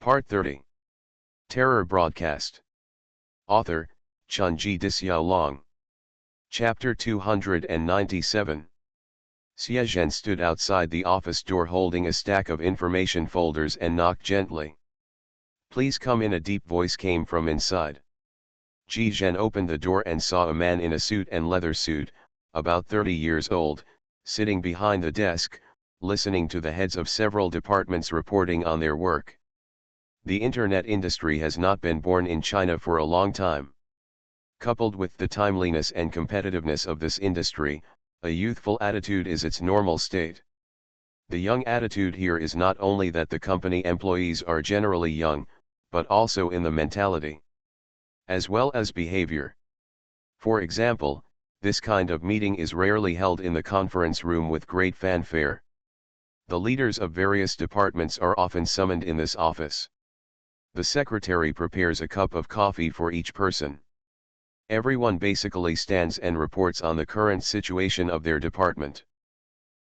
Part 30. Terror Broadcast. Author, Chunji Dixiaolong. Chapter 297. Xie Zhen stood outside the office door holding a stack of information folders and knocked gently. "Please come in," a deep voice came from inside. Ji Zhen opened the door and saw a man in a suit and leather suit, about 30 years old, sitting behind the desk, listening to the heads of several departments reporting on their work. The internet industry has not been born in China for a long time. Coupled with the timeliness and competitiveness of this industry, a youthful attitude is its normal state. The young attitude here is not only that the company employees are generally young, but also in the mentality, as well as behavior. For example, this kind of meeting is rarely held in the conference room with great fanfare. The leaders of various departments are often summoned in this office. The secretary prepares a cup of coffee for each person. Everyone basically stands and reports on the current situation of their department.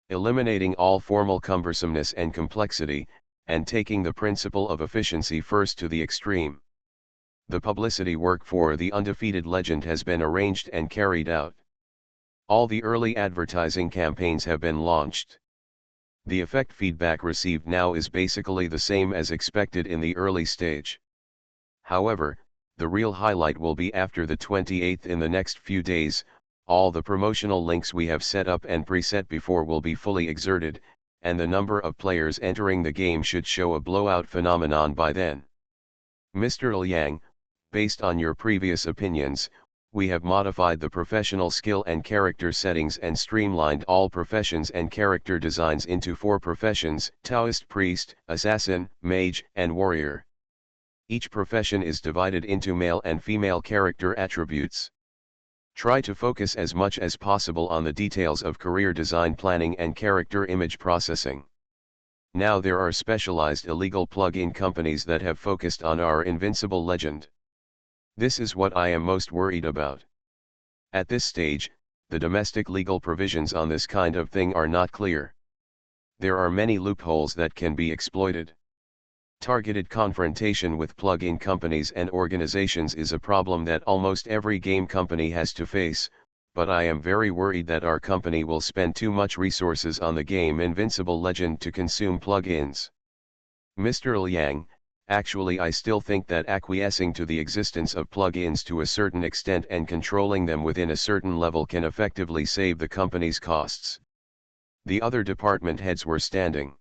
Eliminating all formal cumbersomeness and complexity, and taking the principle of efficiency first to the extreme. The publicity work for the undefeated legend has been arranged and carried out. All the early advertising campaigns have been launched. The effect feedback received now is basically the same as expected in the early stage. However, the real highlight will be after the 28th. In the next few days, all the promotional links we have set up and preset before will be fully exerted, and the number of players entering the game should show a blowout phenomenon by then. Mr. Liang, based on your previous opinions, we have modified the professional skill and character settings and streamlined all professions and character designs into 4 professions: Taoist, priest, assassin, mage, and warrior. Each profession is divided into male and female character attributes. Try to focus as much as possible on the details of career design planning and character image processing. Now there are specialized illegal plug-in companies that have focused on our invincible legend. This is what I am most worried about. At this stage, the domestic legal provisions on this kind of thing are not clear. There are many loopholes that can be exploited. Targeted confrontation with plug-in companies and organizations is a problem that almost every game company has to face, but I am very worried that our company will spend too much resources on the game Invincible Legend to consume plug-ins. Mr. Liang, actually I still think that acquiescing to the existence of plug-ins to a certain extent and controlling them within a certain level can effectively save the company's costs. The other department heads were standing.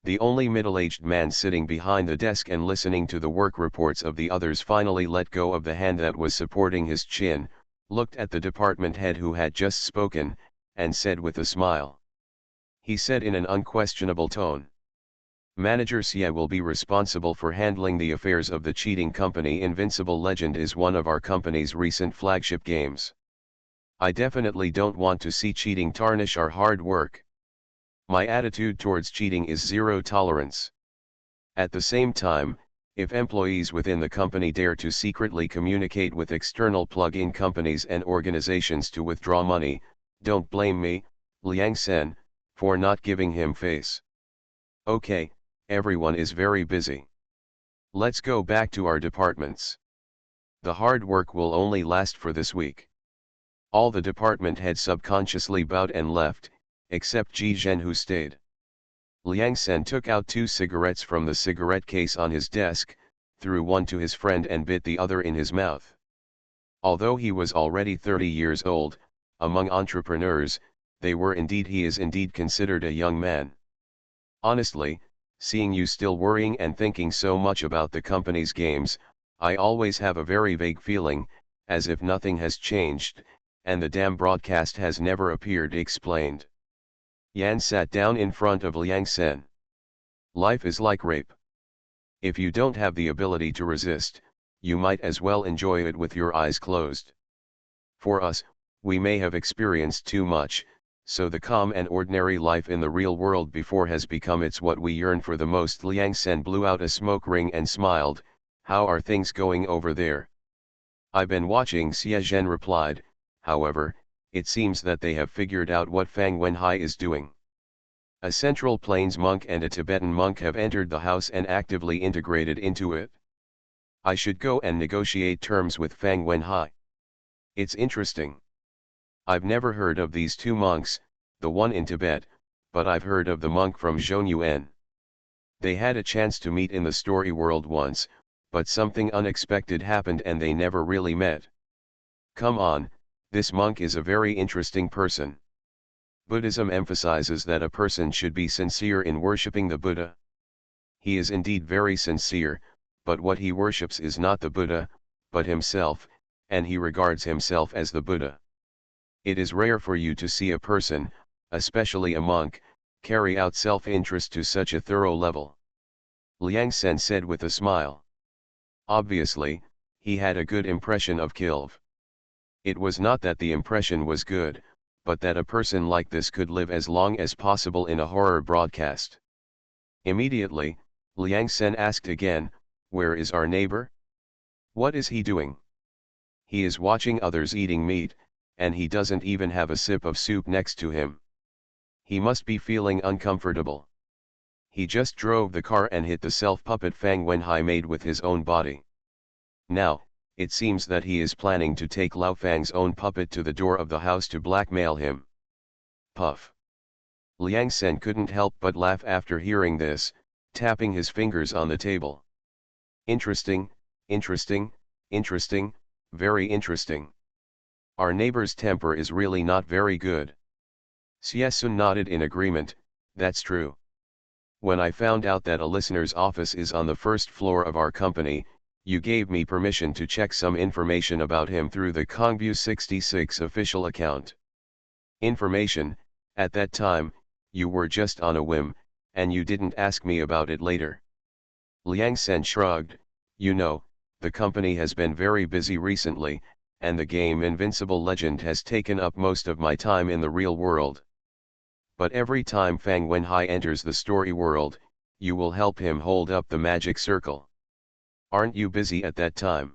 The only middle-aged man sitting behind the desk and listening to the work reports of the others finally let go of the hand that was supporting his chin, looked at the department head who had just spoken, and said with a smile. He said in an unquestionable tone, "Manager Xie will be responsible for handling the affairs of the cheating company. Invincible Legend is one of our company's recent flagship games. I definitely don't want to see cheating tarnish our hard work. My attitude towards cheating is zero tolerance. At the same time, if employees within the company dare to secretly communicate with external plug-in companies and organizations to withdraw money, don't blame me, Liang Sen, for not giving him face. Okay, everyone is very busy. Let's go back to our departments. The hard work will only last for this week." All the department heads subconsciously bowed and left, except Ji Zhen, who stayed. Liang Sen took out 2 cigarettes from the cigarette case on his desk, threw one to his friend and bit the other in his mouth. Although he was already 30 years old, among entrepreneurs, he is indeed considered a young man. "Honestly, seeing you still worrying and thinking so much about the company's games, I always have a very vague feeling, as if nothing has changed, and the damn broadcast has never appeared," he explained. Yan sat down in front of Liang Sen. "Life is like rape. If you don't have the ability to resist, you might as well enjoy it with your eyes closed. For us, we may have experienced too much, so the calm and ordinary life in the real world before has become what we yearn for the most." Liang Sen blew out a smoke ring and smiled. "How are things going over there?" "I've been watching," Xie Zhen replied. "However, it seems that they have figured out what Fang Wenhai is doing. A Central Plains monk and a Tibetan monk have entered the house and actively integrated into it. I should go and negotiate terms with Fang Wenhai. It's interesting. I've never heard of these two monks, the one in Tibet, but I've heard of the monk from Zhongyuan. They had a chance to meet in the story world once, but something unexpected happened and they never really met. Come on, this monk is a very interesting person. Buddhism emphasizes that a person should be sincere in worshipping the Buddha. He is indeed very sincere, but what he worships is not the Buddha, but himself, and he regards himself as the Buddha. It is rare for you to see a person, especially a monk, carry out self-interest to such a thorough level. Liang Sen said with a smile. Obviously, he had a good impression of Kilv. It was not that the impression was good, but that a person like this could live as long as possible in a horror broadcast. Immediately, Liang Sen asked again, "Where is our neighbor? What is he doing?" "He is watching others eating meat, and he doesn't even have a sip of soup next to him. He must be feeling uncomfortable. He just drove the car and hit the self-puppet Fang Wenhai made with his own body. Now, it seems that he is planning to take Lao Fang's own puppet to the door of the house to blackmail him." Puff. Liang Sen couldn't help but laugh after hearing this, tapping his fingers on the table. Interesting, interesting, interesting, very interesting. Our neighbor's temper is really not very good. Xie Sun nodded in agreement. That's true. When I found out that a listener's office is on the first floor of our company, you gave me permission to check some information about him through the Kongbu 66 official account. Information, at that time, you were just on a whim, and you didn't ask me about it later. Liang Sen shrugged. You know, the company has been very busy recently, and the game Invincible Legend has taken up most of my time in the real world. But every time Fang Wenhai enters the story world, you will help him hold up the magic circle. Aren't you busy at that time?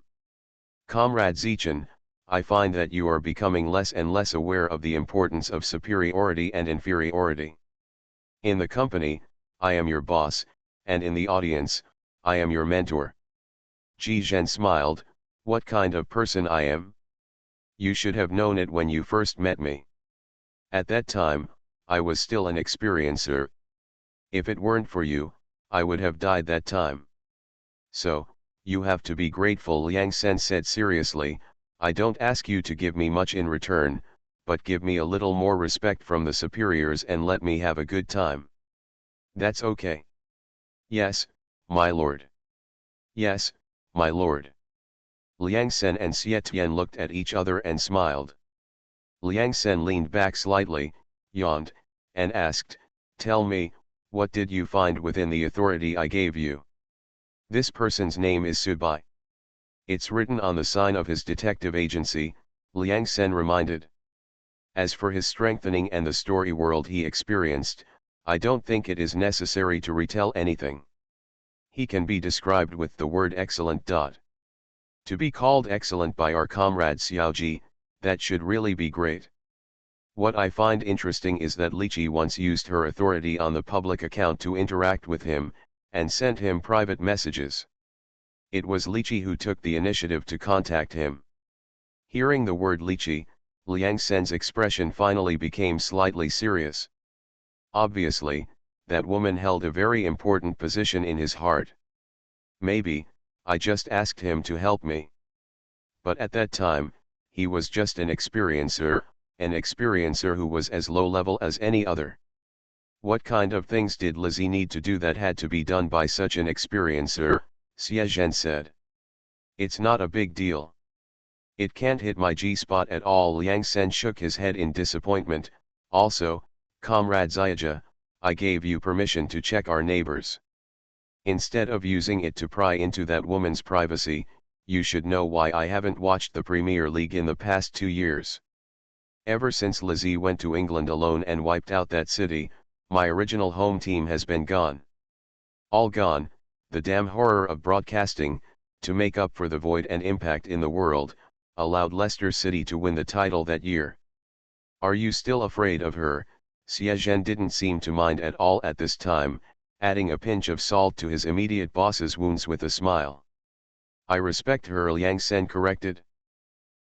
Comrade Zichen, I find that you are becoming less and less aware of the importance of superiority and inferiority. In the company, I am your boss, and in the audience, I am your mentor. Ji Zhen smiled. What kind of person I am? You should have known it when you first met me. At that time, I was still an experiencer. If it weren't for you, I would have died that time. So, you have to be grateful, Liang Sen said seriously. I don't ask you to give me much in return, but give me a little more respect from the superiors and let me have a good time. That's okay. Yes, my lord. Yes, my lord. Liang Sen and Xie Tian looked at each other and smiled. Liang Sen leaned back slightly, yawned, and asked, Tell me, what did you find within the authority I gave you? This person's name is Subai. It's written on the sign of his detective agency, Liang Sen reminded. As for his strengthening and the story world he experienced, I don't think it is necessary to retell anything. He can be described with the word excellent. To be called excellent by our comrade Xiaoji, that should really be great. What I find interesting is that Liqi once used her authority on the public account to interact with him, and sent him private messages. It was Liqi who took the initiative to contact him. Hearing the word Liqi, Liang Sen's expression finally became slightly serious. Obviously, that woman held a very important position in his heart. Maybe, I just asked him to help me. But at that time, he was just an experiencer who was as low level as any other. What kind of things did Lizzie need to do that had to be done by such an experiencer? Xie Zhen said. It's not a big deal. It can't hit my G-spot at all. Liang Sen shook his head in disappointment. Also, Comrade Xiaoji, I gave you permission to check our neighbors. Instead of using it to pry into that woman's privacy, you should know why I haven't watched the Premier League in the past 2 years. Ever since Lizzie went to England alone and wiped out that city, my original home team has been gone. All gone, the damn horror of broadcasting, to make up for the void and impact in the world, allowed Leicester City to win the title that year. Are you still afraid of her, Xie Zhen didn't seem to mind at all at this time, adding a pinch of salt to his immediate boss's wounds with a smile. I respect her, Liang Sen corrected.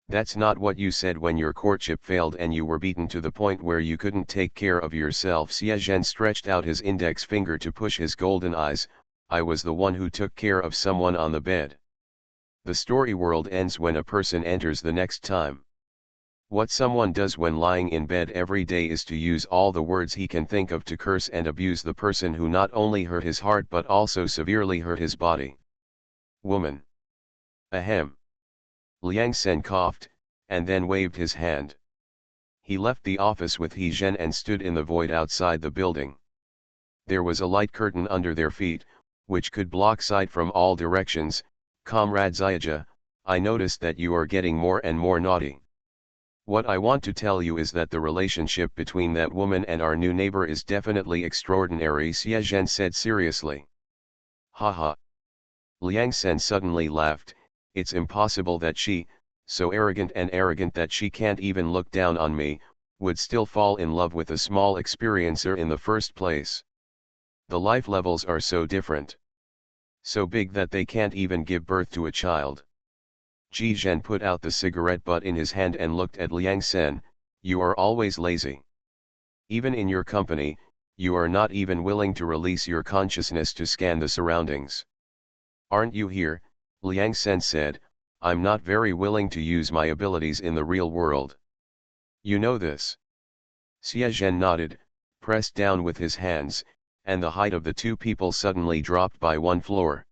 That's not what you said when your courtship failed and you were beaten to the point where you couldn't take care of yourself. Xie Zhen stretched out his index finger to push his golden eyes. I was the one who took care of someone on the bed. The story world ends when a person enters the next time. What someone does when lying in bed every day is to use all the words he can think of to curse and abuse the person who not only hurt his heart but also severely hurt his body. Woman. Ahem. Liang Sen coughed, and then waved his hand. He left the office with He Zhen and stood in the void outside the building. There was a light curtain under their feet, which could block sight from all directions. Comrade Xiaja, I noticed that you are getting more and more naughty. What I want to tell you is that the relationship between that woman and our new neighbor is definitely extraordinary, Xie Zhen said seriously. Ha. Liang Sen suddenly laughed. It's impossible that she, so arrogant that she can't even look down on me, would still fall in love with a small experiencer in the first place. The life levels are so different. So big that they can't even give birth to a child. Ji Zhen put out the cigarette butt in his hand and looked at Liang Sen. You are always lazy. Even in your company, you are not even willing to release your consciousness to scan the surroundings. Aren't you here? Liang Sen said, I'm not very willing to use my abilities in the real world. You know this. Xie Zhen nodded, pressed down with his hands, and the height of the two people suddenly dropped by 1 floor.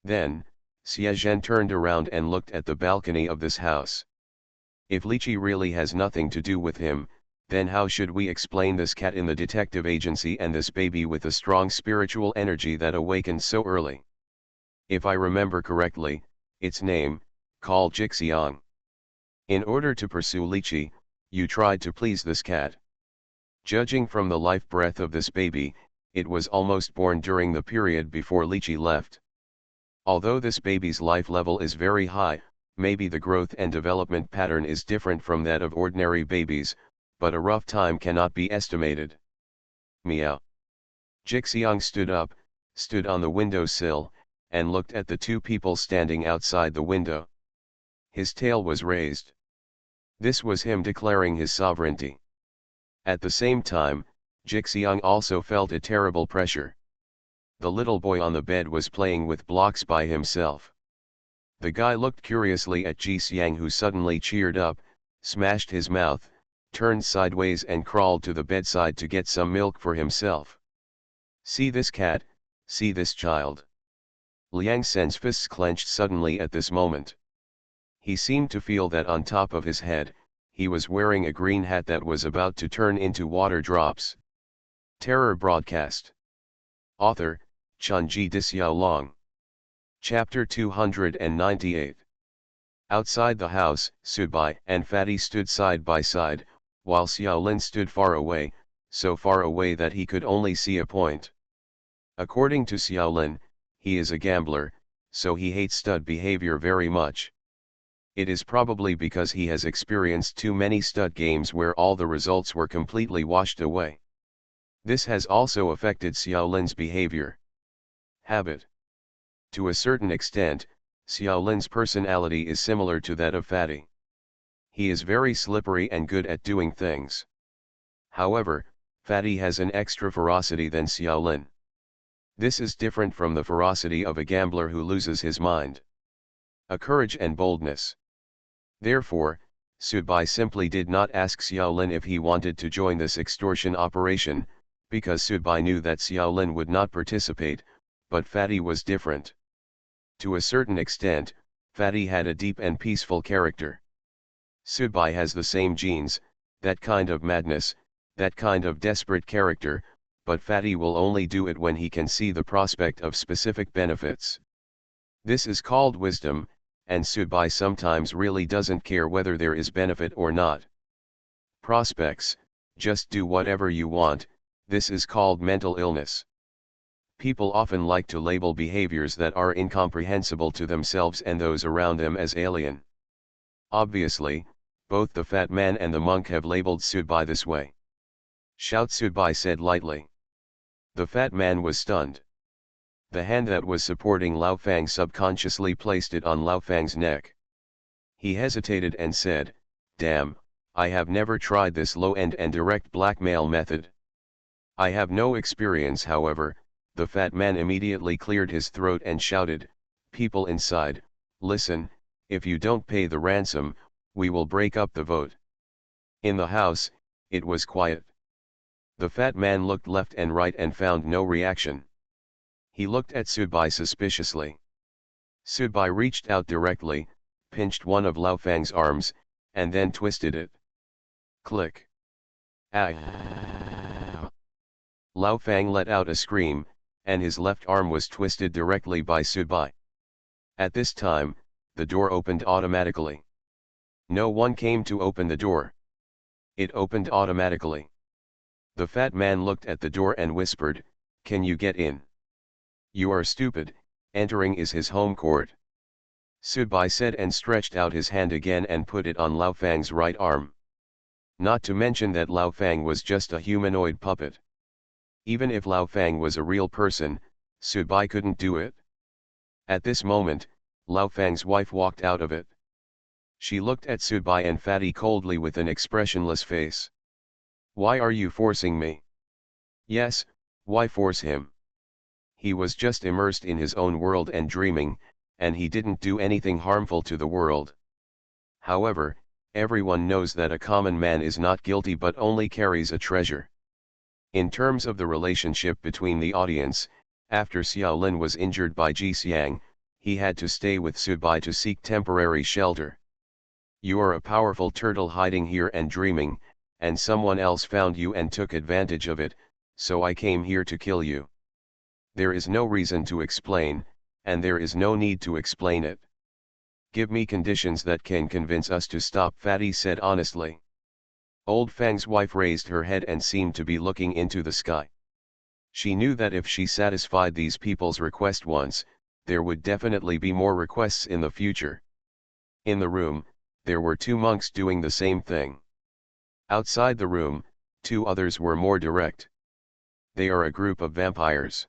Then, Xie Zhen turned around and looked at the balcony of this house. If Liqi really has nothing to do with him, then how should we explain this cat in the detective agency and this baby with a strong spiritual energy that awakened so early? If I remember correctly, its name, called Jixiang. In order to pursue Liqi, you tried to please this cat. Judging from the life breath of this baby, it was almost born during the period before Liqi left. Although this baby's life level is very high, maybe the growth and development pattern is different from that of ordinary babies, but a rough time cannot be estimated. Meow. Jixiang stood up, stood on the windowsill, and looked at the two people standing outside the window. His tail was raised. This was him declaring his sovereignty. At the same time, Jixiang also felt a terrible pressure. The little boy on the bed was playing with blocks by himself. The guy looked curiously at Jixiang, who suddenly cheered up, smashed his mouth, turned sideways and crawled to the bedside to get some milk for himself. See this cat, see this child. Liang Sen's fists clenched suddenly at this moment. He seemed to feel that on top of his head, he was wearing a green hat that was about to turn into water drops. Terror broadcast. Author, Chunji Dixiaolong. Chapter 298. Outside the house, Subai and Fatty stood side by side, while Xiaolin stood far away, so far away that he could only see a point. According to Xiaolin, he is a gambler, so he hates stud behavior very much. It is probably because he has experienced too many stud games where all the results were completely washed away. This has also affected Xiaolin's behavior. Habit. To a certain extent, Xiaolin's personality is similar to that of Fatty. He is very slippery and good at doing things. However, Fatty has an extra ferocity than Xiaolin. This is different from the ferocity of a gambler who loses his mind. A courage and boldness. Therefore, Subai simply did not ask Xiaolin if he wanted to join this extortion operation, because Subai knew that Xiaolin would not participate, but Fatty was different. To a certain extent, Fatty had a deep and peaceful character. Subai has the same genes, that kind of madness, that kind of desperate character, but Fatty will only do it when he can see the prospect of specific benefits. This is called wisdom, and Subai sometimes really doesn't care whether there is benefit or not. Prospects, just do whatever you want, this is called mental illness. People often like to label behaviors that are incomprehensible to themselves and those around them as alien. Obviously, both the fat man and the monk have labeled Subai this way. Shout Subai said lightly. The fat man was stunned. The hand that was supporting Lao Fang subconsciously placed it on Lao Fang's neck. He hesitated and said, "Damn, I have never tried this low-end and direct blackmail method. I have no experience." However, the fat man immediately cleared his throat and shouted, "People inside, listen, if you don't pay the ransom, we will break up the vote." In the house, it was quiet. The fat man looked left and right and found no reaction. He looked at Subai suspiciously. Subai reached out directly, pinched one of Lao Fang's arms, and then twisted it. Click. Ah! Lao Fang let out a scream, and his left arm was twisted directly by Subai. At this time, the door opened automatically. No one came to open the door. It opened automatically. The fat man looked at the door and whispered, "Can you get in?" "You are stupid, entering is his home court." Subai said and stretched out his hand again and put it on Lao Fang's right arm. Not to mention that Lao Fang was just a humanoid puppet. Even if Lao Fang was a real person, Subai couldn't do it. At this moment, Lao Fang's wife walked out of it. She looked at Subai and Fatty coldly with an expressionless face. "Why are you forcing me?" "Yes, why force him? He was just immersed in his own world and dreaming, and he didn't do anything harmful to the world. However, everyone knows that a common man is not guilty but only carries a treasure." In terms of the relationship between the audience, after Xiaolin was injured by Ji Xiang, he had to stay with Subai to seek temporary shelter. "You are a powerful turtle hiding here and dreaming, and someone else found you and took advantage of it, so I came here to kill you. There is no reason to explain, and there is no need to explain it. Give me conditions that can convince us to stop," Fatty said honestly. Old Fang's wife raised her head and seemed to be looking into the sky. She knew that if she satisfied these people's request once, there would definitely be more requests in the future. In the room, there were two monks doing the same thing. Outside the room, two others were more direct. They are a group of vampires.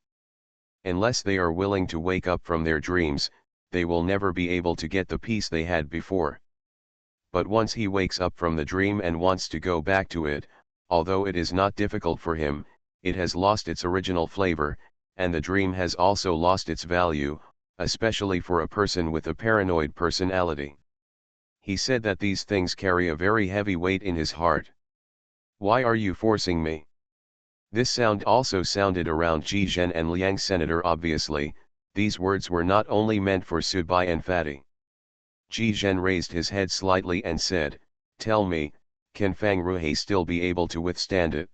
Unless they are willing to wake up from their dreams, they will never be able to get the peace they had before. But once he wakes up from the dream and wants to go back to it, although it is not difficult for him, it has lost its original flavor, and the dream has also lost its value, especially for a person with a paranoid personality. He said that these things carry a very heavy weight in his heart. "Why are you forcing me?" This sound also sounded around Ji Zhen and Liang Senator. Obviously, these words were not only meant for Subai and Fatty. Ji Zhen raised his head slightly and said, "Tell me, can Fang Ruhe still be able to withstand it?"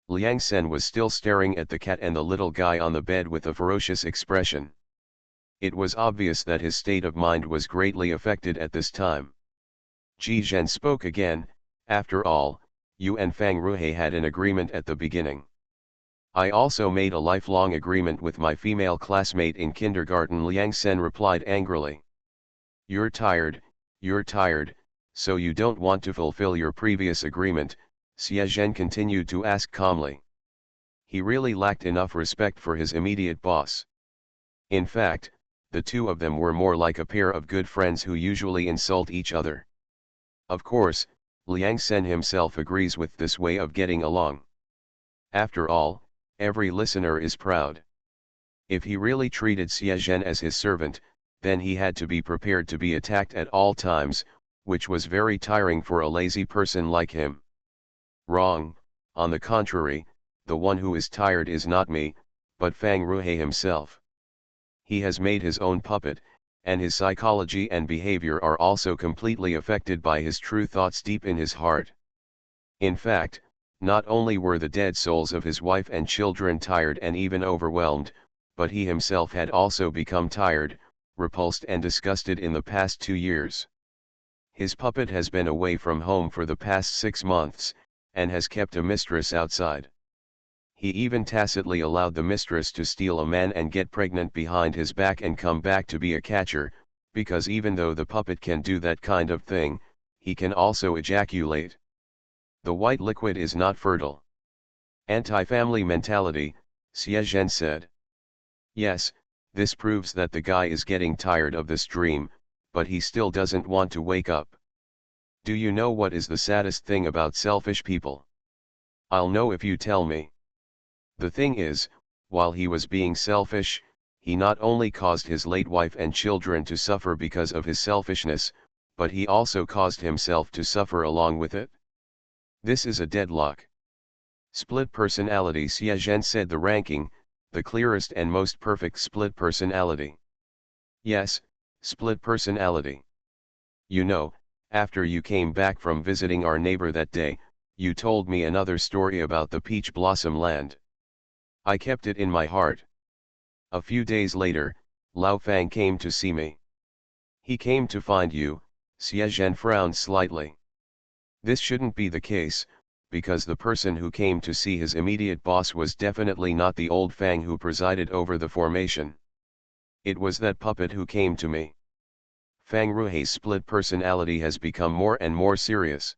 Liang Sen was still staring at the cat and the little guy on the bed with a ferocious expression. It was obvious that his state of mind was greatly affected at this time. Ji Zhen spoke again, "After all, you and Fang Ruhe had an agreement at the beginning. I also made a lifelong agreement with my female classmate in kindergarten." Liang Sen replied angrily. You're tired, so you don't want to fulfill your previous agreement," Xie Zhen continued to ask calmly. He really lacked enough respect for his immediate boss. In fact, the two of them were more like a pair of good friends who usually insult each other. Of course, Liang Sen himself agrees with this way of getting along. After all, every listener is proud. If he really treated Xie Zhen as his servant, then he had to be prepared to be attacked at all times, which was very tiring for a lazy person like him. Wrong, on the contrary, the one who is tired is not me, but Fang Ruhe himself. He has made his own puppet, and his psychology and behavior are also completely affected by his true thoughts deep in his heart. In fact, not only were the dead souls of his wife and children tired and even overwhelmed, but he himself had also become tired, repulsed and disgusted in the past 2 years. His puppet has been away from home for the past 6 months, and has kept a mistress outside. He even tacitly allowed the mistress to steal a man and get pregnant behind his back and come back to be a catcher, because even though the puppet can do that kind of thing, he can also ejaculate. The white liquid is not fertile. Anti-family mentality, Xie said. Yes, this proves that the guy is getting tired of this dream, but he still doesn't want to wake up. Do you know what is the saddest thing about selfish people? I'll know if you tell me. The thing is, while he was being selfish, he not only caused his late wife and children to suffer because of his selfishness, but he also caused himself to suffer along with it. This is a deadlock. Split personality. Xie said the ranking, the clearest and most perfect split personality. Yes, split personality. You know, after you came back from visiting our neighbor that day, you told me another story about the peach blossom land. I kept it in my heart. A few days later, Lao Fang came to see me. He came to find you. Xie frowned slightly. This shouldn't be the case, because the person who came to see his immediate boss was definitely not the old Fang who presided over the formation. It was that puppet who came to me. Fang Rui's split personality has become more and more serious.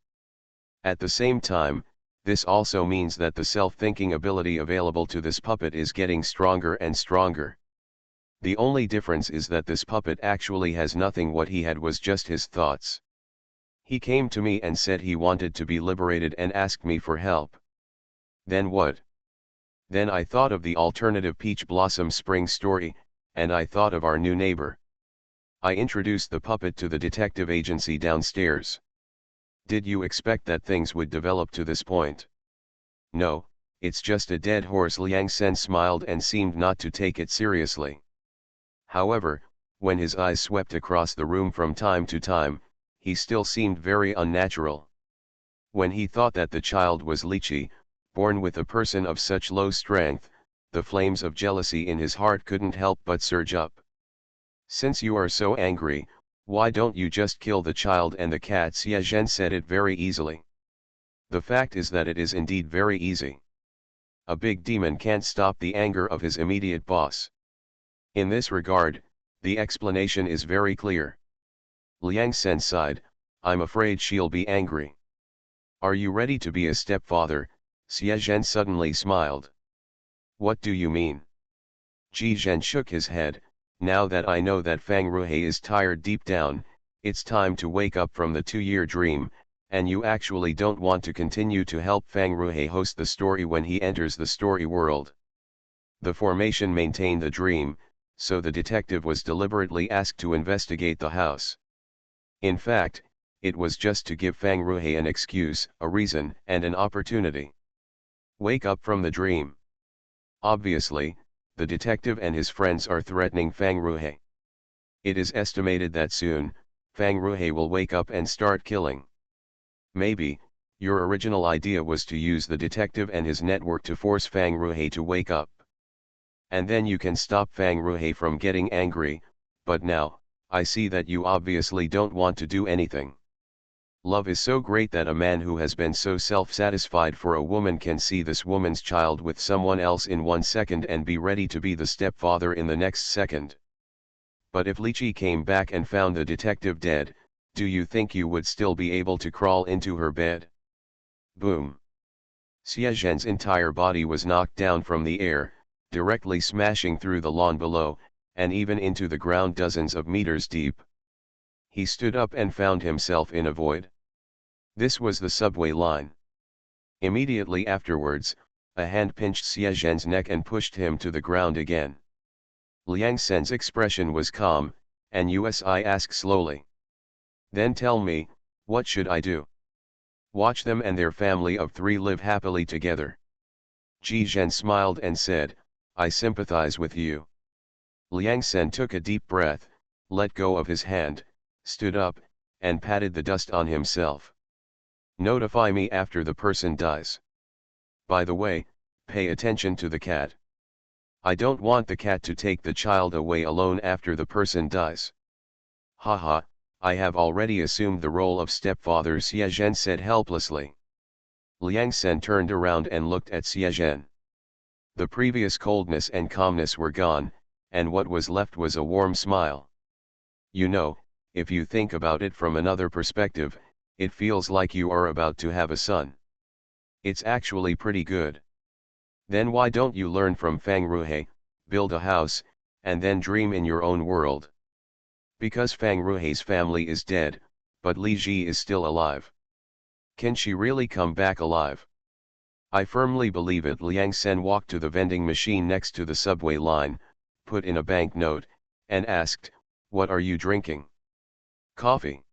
At the same time, this also means that the self-thinking ability available to this puppet is getting stronger and stronger. The only difference is that this puppet actually has nothing. What he had was just his thoughts. He came to me and said he wanted to be liberated and asked me for help. Then what? Then I thought of the alternative peach blossom spring story, and I thought of our new neighbor. I introduced the puppet to the detective agency downstairs. Did you expect that things would develop to this point? No, it's just a dead horse. Liang Sen smiled and seemed not to take it seriously. However, when his eyes swept across the room from time to time, he still seemed very unnatural. When he thought that the child was Lichi, born with a person of such low strength, the flames of jealousy in his heart couldn't help but surge up. Since you are so angry, why don't you just kill the child and the cat? Xie said it very easily. The fact is that it is indeed very easy. A big demon can't stop the anger of his immediate boss. In this regard, the explanation is very clear. Liang Sen sighed, I'm afraid she'll be angry. Are you ready to be a stepfather? Xie suddenly smiled. What do you mean? Ji Zhen shook his head. Now that I know that Fang Ruhe is tired deep down, it's time to wake up from the 2-year dream, and you actually don't want to continue to help Fang Ruhe host the story when he enters the story world. The formation maintained the dream, so the detective was deliberately asked to investigate the house. In fact, it was just to give Fang Ruhe an excuse, a reason, and an opportunity. Wake up from the dream. Obviously, the detective and his friends are threatening Fang Ruhe. It is estimated that soon, Fang Ruhe will wake up and start killing. Maybe, your original idea was to use the detective and his network to force Fang Ruhe to wake up. And then you can stop Fang Ruhe from getting angry, but now, I see that you obviously don't want to do anything. Love is so great that a man who has been so self-satisfied for a woman can see this woman's child with someone else in 1 second and be ready to be the stepfather in the next second. But if Lichi came back and found the detective dead, do you think you would still be able to crawl into her bed? Boom. Xie Zhen's entire body was knocked down from the air, directly smashing through the lawn below, and even into the ground dozens of meters deep. He stood up and found himself in a void. This was the subway line. Immediately afterwards, a hand pinched Xie Zhen's neck and pushed him to the ground again. Liang Sen's expression was calm, and USI asked slowly. Then tell me, what should I do? Watch them and their family of 3 live happily together. Ji Zhen smiled and said, I sympathize with you. Liang Sen took a deep breath, let go of his hand, stood up, and patted the dust on himself. Notify me after the person dies. By the way, pay attention to the cat. I don't want the cat to take the child away alone after the person dies. Haha, I have already assumed the role of stepfather, Xie Zhen said helplessly. Liang Sen turned around and looked at Xie Zhen. The previous coldness and calmness were gone, and what was left was a warm smile. You know, if you think about it from another perspective, it feels like you are about to have a son. It's actually pretty good. Then why don't you learn from Fang Ruhe, build a house, and then dream in your own world? Because Fang Ruhe's family is dead, but Li Ji is still alive. Can she really come back alive? I firmly believe it. Liang Sen walked to the vending machine next to the subway line, put in a banknote, and asked, "What are you drinking?" "Coffee."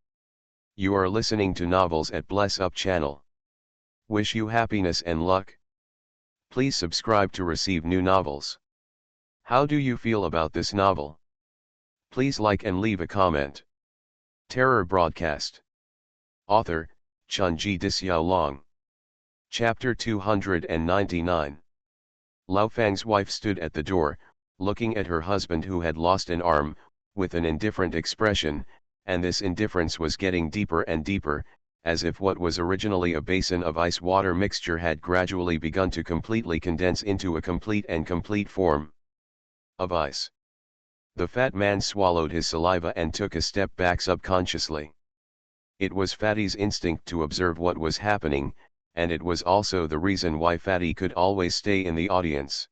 "You are listening to novels at Bless Up channel. Wish you happiness and luck. Please subscribe to receive new novels. How do you feel about this novel? Please like and leave a comment." Terror Broadcast. Author, Chunji Disyaolong. Chapter 299. Lao Fang's wife stood at the door, looking at her husband who had lost an arm, with an indifferent expression, and this indifference was getting deeper and deeper, as if what was originally a basin of ice-water mixture had gradually begun to completely condense into a complete form of ice. The fat man swallowed his saliva and took a step back subconsciously. It was Fatty's instinct to observe what was happening, and it was also the reason why Fatty could always stay in the audience.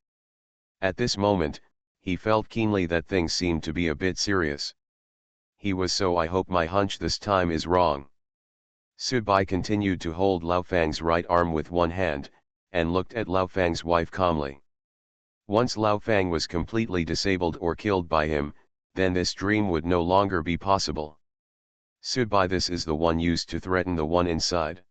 At this moment, he felt keenly that things seemed to be a bit serious. He was so I hope my hunch this time is wrong. Subai continued to hold Lao Fang's right arm with one hand, and looked at Lao Fang's wife calmly. Once Lao Fang was completely disabled or killed by him, then this dream would no longer be possible. Subai, this is the one used to threaten the one inside.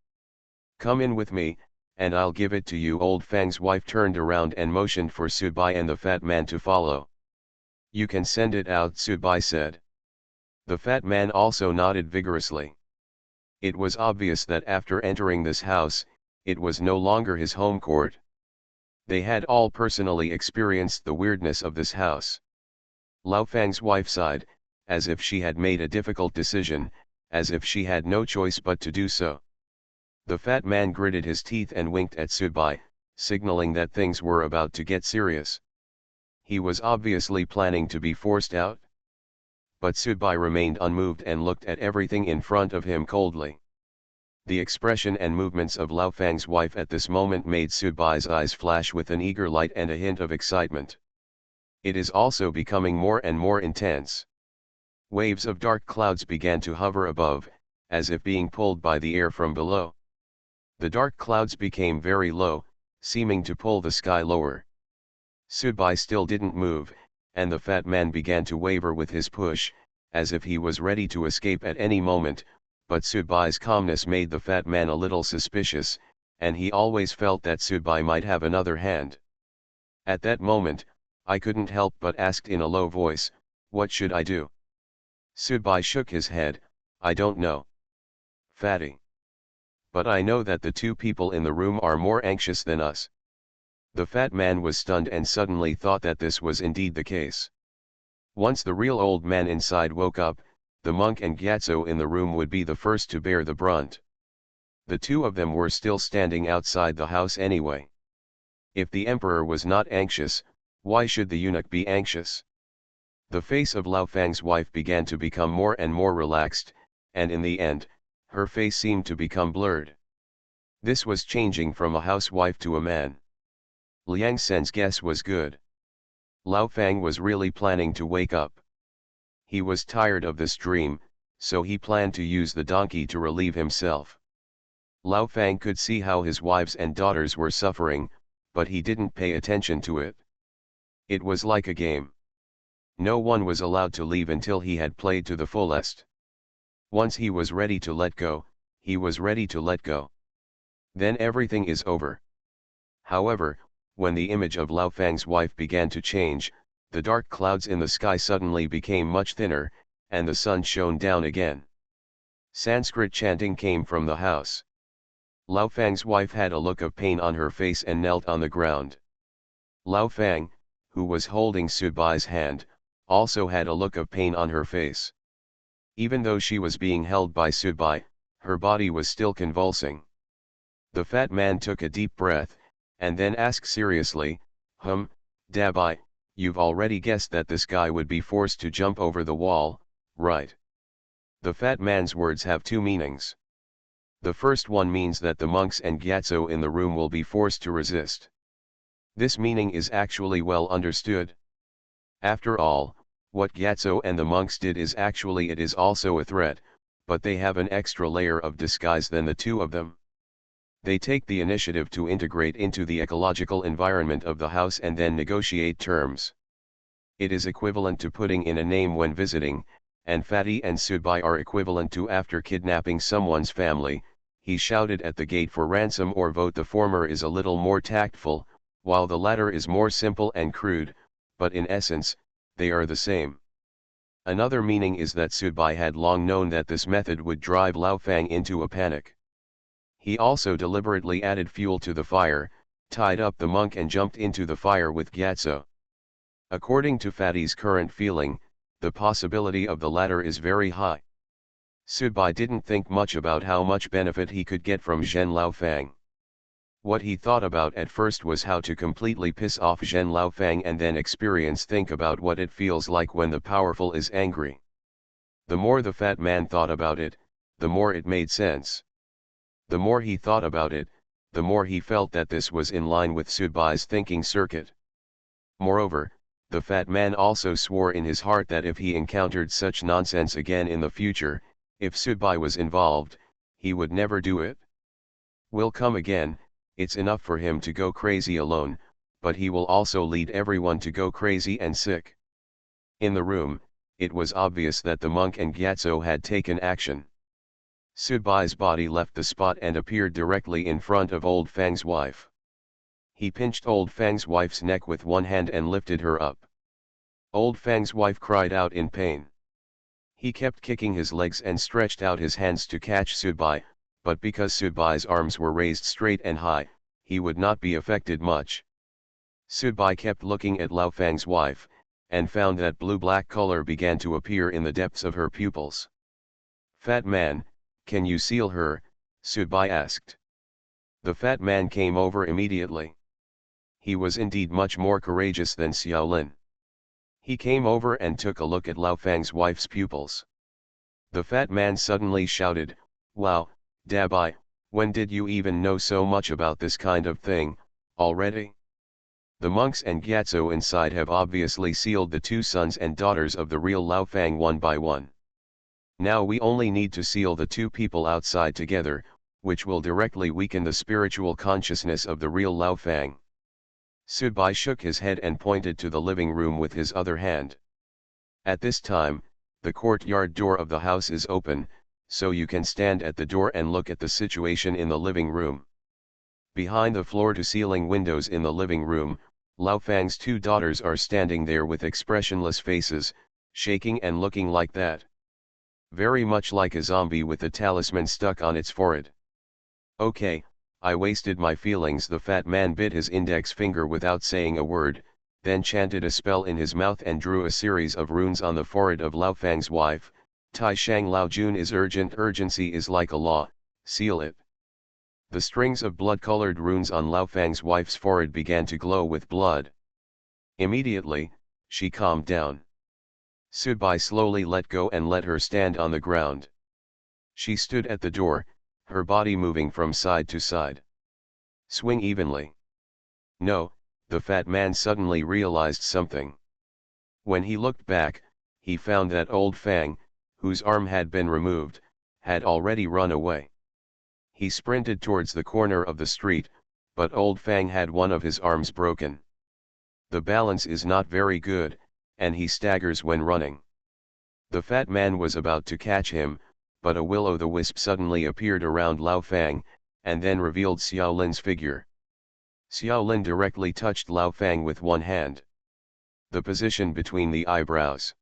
Come in with me, and I'll give it to you. Old Fang's wife turned around and motioned for Subai and the fat man to follow. You can send it out, Subai said. The fat man also nodded vigorously. It was obvious that after entering this house, it was no longer his home court. They had all personally experienced the weirdness of this house. Lao Fang's wife sighed, as if she had made a difficult decision, as if she had no choice but to do so. The fat man gritted his teeth and winked at Subai, signaling that things were about to get serious. He was obviously planning to be forced out. But Subai remained unmoved and looked at everything in front of him coldly. The expression and movements of Lao Fang's wife at this moment made Subai's eyes flash with an eager light and a hint of excitement. It is also becoming more and more intense. Waves of dark clouds began to hover above, as if being pulled by the air from below. The dark clouds became very low, seeming to pull the sky lower. Subai still didn't move, and the fat man began to waver with his push, as if he was ready to escape at any moment, but Subai's calmness made the fat man a little suspicious, and he always felt that Subai might have another hand. At that moment, I couldn't help but asked in a low voice, "What should I do?" Subai shook his head, "I don't know, Fatty. But I know that the two people in the room are more anxious than us." The fat man was stunned and suddenly thought that this was indeed the case. Once the real old man inside woke up, the monk and Gyatso in the room would be the first to bear the brunt. The two of them were still standing outside the house anyway. If the emperor was not anxious, why should the eunuch be anxious? The face of Lao Fang's wife began to become more and more relaxed, and in the end, her face seemed to become blurred. This was changing from a housewife to a man. Liang Sen's guess was good. Lao Fang was really planning to wake up. He was tired of this dream, so he planned to use the donkey to relieve himself. Lao Fang could see how his wives and daughters were suffering, but he didn't pay attention to it. It was like a game. No one was allowed to leave until he had played to the fullest. Once he was ready to let go, he was ready to let go. Then everything is over. However, when the image of Lao Fang's wife began to change, the dark clouds in the sky suddenly became much thinner, and the sun shone down again. Sanskrit chanting came from the house. Lao Fang's wife had a look of pain on her face and knelt on the ground. Lao Fang, who was holding Subai's hand, also had a look of pain on her face. Even though she was being held by Subai, her body was still convulsing. The fat man took a deep breath, and then asked seriously, Dabai, you've already guessed that this guy would be forced to jump over the wall, right? The fat man's words have two meanings. The first one means that the monks and Gyatso in the room will be forced to resist. This meaning is actually well understood. After all, what Gyatso and the monks did is actually it is also a threat, but they have an extra layer of disguise than the two of them. They take the initiative to integrate into the ecological environment of the house and then negotiate terms. It is equivalent to putting in a name when visiting, and Fatty and Sudbai are equivalent to after kidnapping someone's family, he shouted at the gate for ransom or vote. The former is a little more tactful, while the latter is more simple and crude, but in essence, they are the same. Another meaning is that Sudbai had long known that this method would drive Lao Fang into a panic. He also deliberately added fuel to the fire, tied up the monk and jumped into the fire with Gyatso. According to Fatty's current feeling, the possibility of the latter is very high. Sudbai didn't think much about how much benefit he could get from Zhen Laofang. What he thought about at first was how to completely piss off Zhen Laofang and then think about what it feels like when the powerful is angry. The more the fat man thought about it, the more it made sense. The more he thought about it, the more he felt that this was in line with Sudbai's thinking circuit. Moreover, the fat man also swore in his heart that if he encountered such nonsense again in the future, if Sudbai was involved, he would never do it. Will come again, it's enough for him to go crazy alone, but he will also lead everyone to go crazy and sick. In the room, it was obvious that the monk and Gyatso had taken action. Sudbai's body left the spot and appeared directly in front of Old Fang's wife. He pinched Old Fang's wife's neck with one hand and lifted her up. Old Fang's wife cried out in pain. He kept kicking his legs and stretched out his hands to catch Sudbai, but because Sudbai's arms were raised straight and high, he would not be affected much. Sudbai kept looking at Lao Fang's wife, and found that blue-black color began to appear in the depths of her pupils. "Fat man, can you seal her?" Sudbai asked. The fat man came over immediately. He was indeed much more courageous than Xiaolin. He came over and took a look at Lao Fang's wife's pupils. The fat man suddenly shouted, "Wow, Dabai, when did you even know so much about this kind of thing, already?" The monks and Gyatso inside have obviously sealed the two sons and daughters of the real Lao Fang one by one. Now we only need to seal the two people outside together, which will directly weaken the spiritual consciousness of the real Lao Fang. Sudbai shook his head and pointed to the living room with his other hand. At this time, the courtyard door of the house is open, so you can stand at the door and look at the situation in the living room. Behind the floor-to-ceiling windows in the living room, Lao Fang's two daughters are standing there with expressionless faces, shaking and looking like that. Very much like a zombie with a talisman stuck on its forehead. "Okay, I wasted my feelings." The fat man bit his index finger without saying a word, then chanted a spell in his mouth and drew a series of runes on the forehead of Lao Fang's wife. "Tai Shang Lao Jun is urgent. Urgency is like a law, seal it." The strings of blood-colored runes on Lao Fang's wife's forehead began to glow with blood. Immediately, she calmed down. Sudbai slowly let go and let her stand on the ground. She stood at the door, her body moving from side to side. "Swing evenly." "No," the fat man suddenly realized something. When he looked back, he found that Old Fang, whose arm had been removed, had already run away. He sprinted towards the corner of the street, but Old Fang had one of his arms broken. The balance is not very good, and he staggers when running. The fat man was about to catch him, but a will-o'-the-wisp suddenly appeared around Lao Fang, and then revealed Xiaolin's figure. Xiaolin directly touched Lao Fang with one hand. The position between the eyebrows.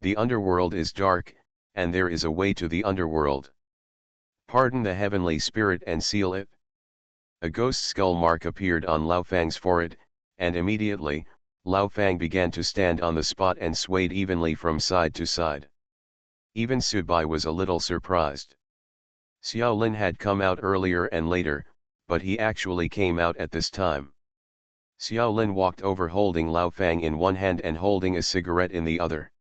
"The underworld is dark, and there is a way to the underworld. Pardon the heavenly spirit and seal it." A ghost skull mark appeared on Lao Fang's forehead, and immediately, Lao Fang began to stand on the spot and swayed evenly from side to side. Even Sudbai was a little surprised. Xiaolin had come out earlier and later, but he actually came out at this time. Xiaolin walked over holding Lao Fang in one hand and holding a cigarette in the other.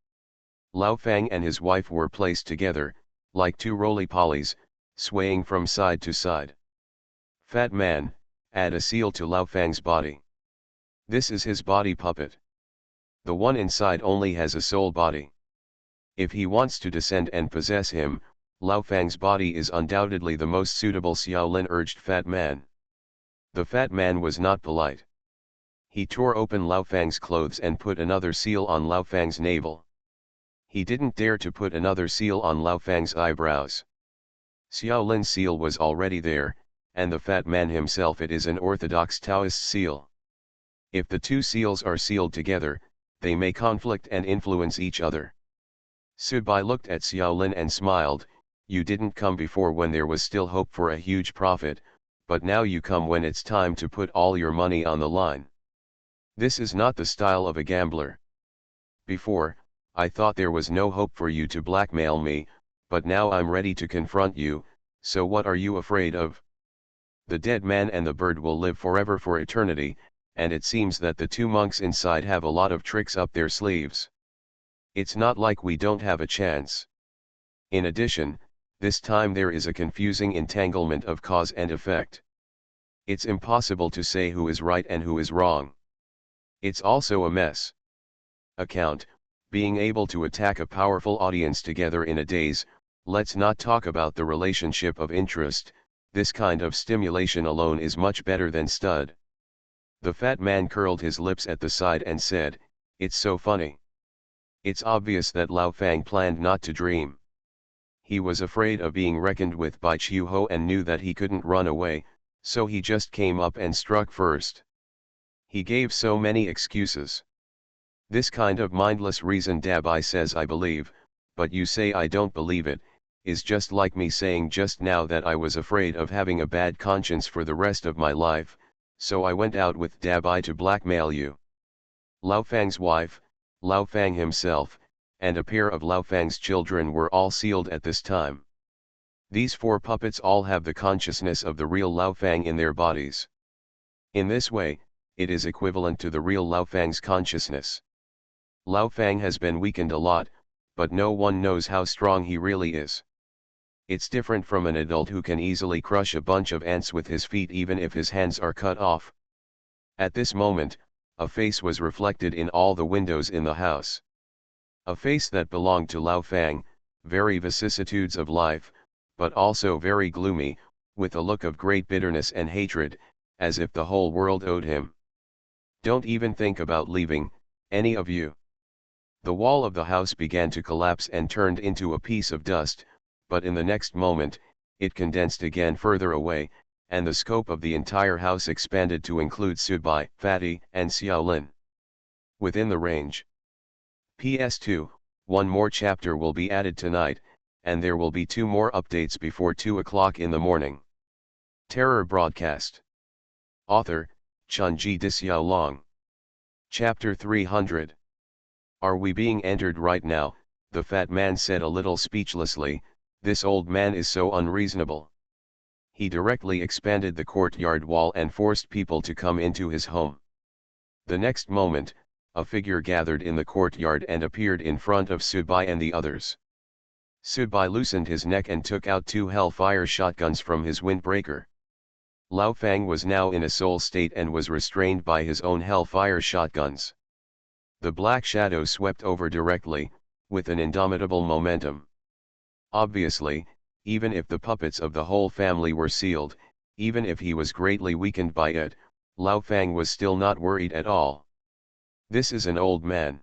Lao Fang and his wife were placed together, like two roly-polies, swaying from side to side. "Fat man, add a seal to Lao Fang's body." This is his body puppet. The one inside only has a soul body. If he wants to descend and possess him, Lao Fang's body is undoubtedly the most suitable, Xiaolin urged Fat Man. The Fat Man was not polite. He tore open Lao Fang's clothes and put another seal on Lao Fang's navel. He didn't dare to put another seal on Lao Fang's eyebrows. Xiaolin's seal was already there, and the Fat Man himself, it is an orthodox Taoist seal. If the two seals are sealed together, they may conflict and influence each other. Subai looked at Xiaolin and smiled. You didn't come before when there was still hope for a huge profit, but now you come when it's time to put all your money on the line. This is not the style of a gambler. Before, I thought there was no hope for you to blackmail me, but now I'm ready to confront you, so what are you afraid of? The dead man and the bird will live forever for eternity, and it seems that the two monks inside have a lot of tricks up their sleeves. It's not like we don't have a chance. In addition, this time there is a confusing entanglement of cause and effect. It's impossible to say who is right and who is wrong. It's also a mess. Account, being able to attack a powerful audience together in a daze. Let's not talk about the relationship of interest. This kind of stimulation alone is much better than stud. The Fat Man curled his lips at the side and said, it's so funny. It's obvious that Lao Fang planned not to dream. He was afraid of being reckoned with by Chiu Ho and knew that he couldn't run away, so he just came up and struck first. He gave so many excuses. This kind of mindless reason Dabai says I believe, but you say I don't believe it, is just like me saying just now that I was afraid of having a bad conscience for the rest of my life, so I went out with Dabai to blackmail you. Lao Fang's wife, Lao Fang himself, and a pair of Lao Fang's children were all sealed at this time. These four puppets all have the consciousness of the real Lao Fang in their bodies. In this way, it is equivalent to the real Lao Fang's consciousness. Lao Fang has been weakened a lot, but no one knows how strong he really is. It's different from an adult who can easily crush a bunch of ants with his feet even if his hands are cut off. At this moment, a face was reflected in all the windows in the house. A face that belonged to Lao Fang, very vicissitudes of life, but also very gloomy, with a look of great bitterness and hatred, as if the whole world owed him. Don't even think about leaving, any of you. The wall of the house began to collapse and turned into a piece of dust, but in the next moment, it condensed again further away, and the scope of the entire house expanded to include Subai, Fatty, and Xiaolin. Within the range. PS2, one more chapter will be added tonight, and there will be 2 more updates before 2 o'clock in the morning. Terror Broadcast. Author, Chunji Dixiaolong. Chapter 300. Are we being entered right now? The Fat Man said a little speechlessly. This old man is so unreasonable. He directly expanded the courtyard wall and forced people to come into his home. The next moment, a figure gathered in the courtyard and appeared in front of Subai and the others. Subai loosened his neck and took out 2 hellfire shotguns from his windbreaker. Lao Fang was now in a soul state and was restrained by his own hellfire shotguns. The black shadow swept over directly, with an indomitable momentum. Obviously, even if the puppets of the whole family were sealed, even if he was greatly weakened by it, Lao Fang was still not worried at all. This is an old man.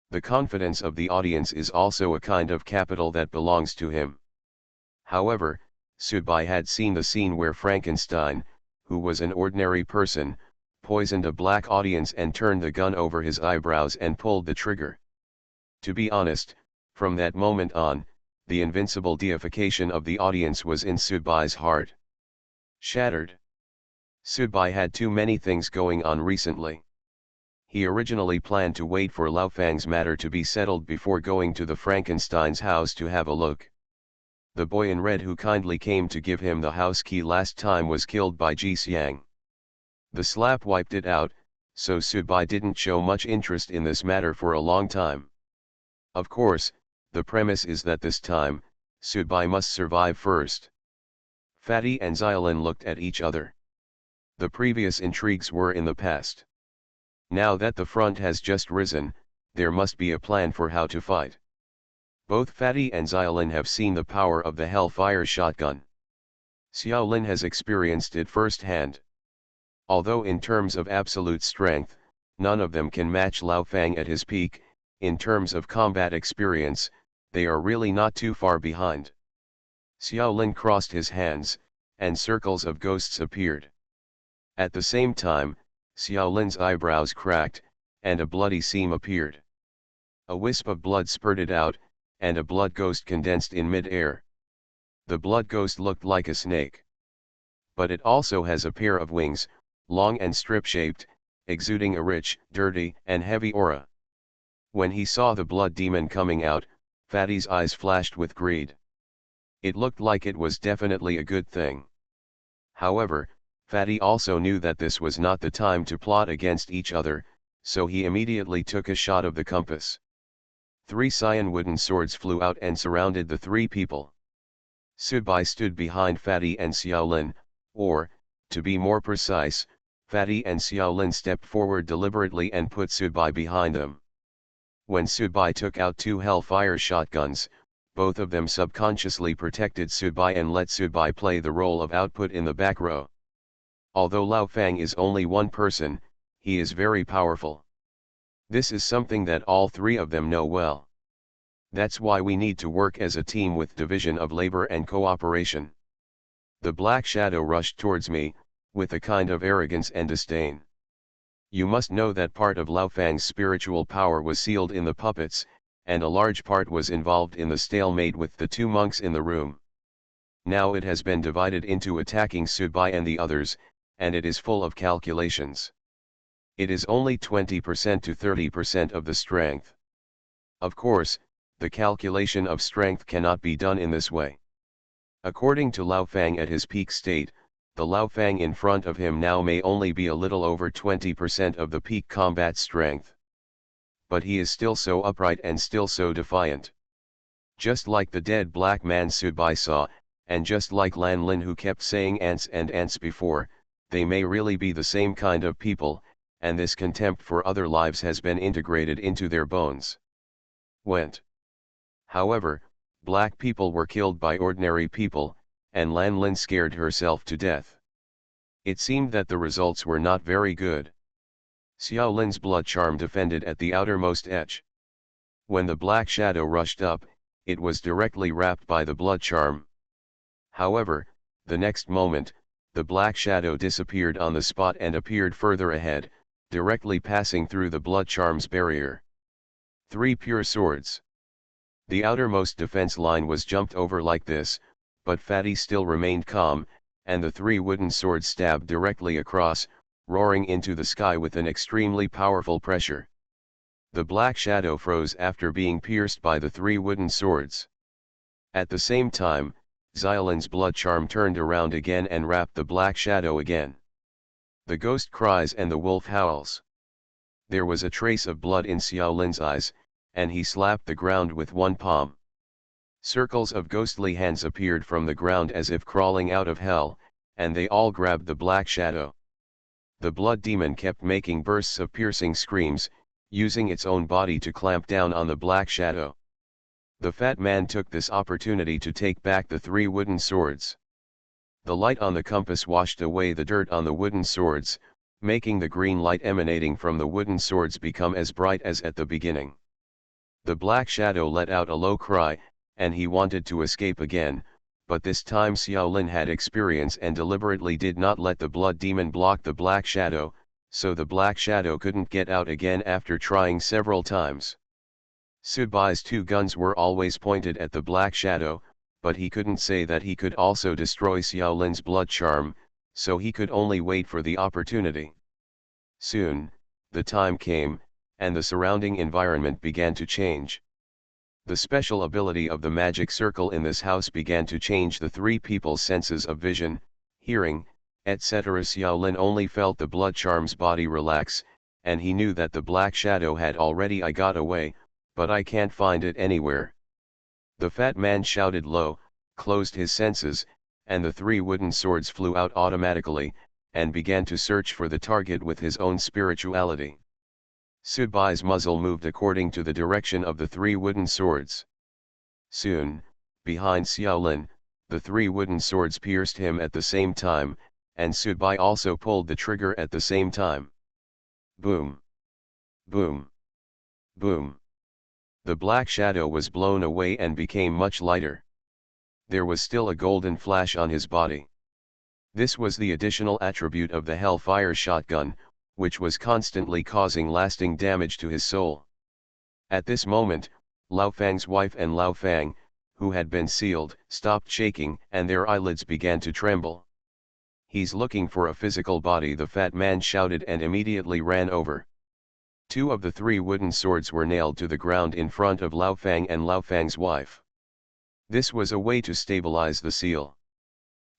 The confidence of the audience is also a kind of capital that belongs to him. However, Subai had seen the scene where Frankenstein, who was an ordinary person, poisoned a black audience and turned the gun over his eyebrows and pulled the trigger. To be honest, from that moment on, the invincible deification of the audience was in Subai's heart. Shattered. Subai had too many things going on recently. He originally planned to wait for Lao Fang's matter to be settled before going to the Frankenstein's house to have a look. The boy in red who kindly came to give him the house key last time was killed by Ji Xiang. The slap wiped it out, so Subai didn't show much interest in this matter for a long time. Of course, the premise is that this time, Subai must survive first. Fatty and Xiaolin looked at each other. The previous intrigues were in the past. Now that the front has just risen, there must be a plan for how to fight. Both Fatty and Xiaolin have seen the power of the Hellfire shotgun. Xiaolin has experienced it firsthand. Although in terms of absolute strength, none of them can match Lao Fang at his peak, in terms of combat experience, they are really not too far behind. Xiaolin crossed his hands, and circles of ghosts appeared. At the same time, Xiaolin's eyebrows cracked, and a bloody seam appeared. A wisp of blood spurted out, and a blood ghost condensed in mid-air. The blood ghost looked like a snake. But it also has a pair of wings, long and strip-shaped, exuding a rich, dirty, and heavy aura. When he saw the blood demon coming out, Fatty's eyes flashed with greed. It looked like it was definitely a good thing. However, Fatty also knew that this was not the time to plot against each other, so he immediately took a shot of the compass. 3 cyan wooden swords flew out and surrounded the 3 people. Subai stood behind Fatty and Xiaolin, or, to be more precise, Fatty and Xiaolin stepped forward deliberately and put Subai behind them. When Subai took out 2 Hellfire shotguns, both of them subconsciously protected Subai and let Subai play the role of output in the back row. Although Lao Fang is only one person, he is very powerful. This is something that all 3 of them know well. That's why we need to work as a team with division of labor and cooperation. The black shadow rushed towards me, with a kind of arrogance and disdain. You must know that part of Lao Fang's spiritual power was sealed in the puppets, and a large part was involved in the stalemate with the 2 monks in the room. Now it has been divided into attacking Subai and the others, and it is full of calculations. It is only 20% to 30% of the strength. Of course, the calculation of strength cannot be done in this way. According to Lao Fang at his peak state, the Lao Fang in front of him now may only be a little over 20% of the peak combat strength. But he is still so upright and still so defiant. Just like the dead black man Subai saw, and just like Lan Lin who kept saying ants and ants before, they may really be the same kind of people, and this contempt for other lives has been integrated into their bones. However, black people were killed by ordinary people, and Lan Lin scared herself to death. It seemed that the results were not very good. Xiao Lin's blood charm defended at the outermost edge. When the black shadow rushed up, it was directly wrapped by the blood charm. However, the next moment, the black shadow disappeared on the spot and appeared further ahead, directly passing through the blood charm's barrier. 3 pure swords. The outermost defense line was jumped over like this, but Fatty still remained calm, and the 3 wooden swords stabbed directly across, roaring into the sky with an extremely powerful pressure. The black shadow froze after being pierced by the 3 wooden swords. At the same time, Xiaolin's blood charm turned around again and wrapped the black shadow again. The ghost cries and the wolf howls. There was a trace of blood in Xiaolin's eyes, and he slapped the ground with one palm. Circles of ghostly hands appeared from the ground as if crawling out of hell, and they all grabbed the black shadow. The blood demon kept making bursts of piercing screams, using its own body to clamp down on the black shadow. The fat man took this opportunity to take back the 3 wooden swords. The light on the compass washed away the dirt on the wooden swords, making the green light emanating from the wooden swords become as bright as at the beginning. The black shadow let out a low cry, and he wanted to escape again, but this time Xiaolin had experience and deliberately did not let the blood demon block the black shadow, so the black shadow couldn't get out again after trying several times. Subai's 2 guns were always pointed at the black shadow, but he couldn't say that he could also destroy Xiaolin's blood charm, so he could only wait for the opportunity. Soon, the time came, and the surrounding environment began to change. The special ability of the magic circle in this house began to change the 3 people's senses of vision, hearing, etc. Xiaolin only felt the blood charm's body relax, and he knew that the black shadow had already got away, but I can't find it anywhere. The fat man shouted low, closed his senses, and the 3 wooden swords flew out automatically, and began to search for the target with his own spirituality. Sudbai's muzzle moved according to the direction of the three wooden swords. Soon, behind Xiaolin, the three wooden swords pierced him at the same time, and Sudbai also pulled the trigger at the same time. Boom! Boom! Boom! The black shadow was blown away and became much lighter. There was still a golden flash on his body. This was the additional attribute of the Hellfire shotgun, which was constantly causing lasting damage to his soul. At this moment, Lao Fang's wife and Lao Fang, who had been sealed, stopped shaking and their eyelids began to tremble. "He's looking for a physical body," the fat man shouted and immediately ran over. Two of the three wooden swords were nailed to the ground in front of Lao Fang and Lao Fang's wife. This was a way to stabilize the seal.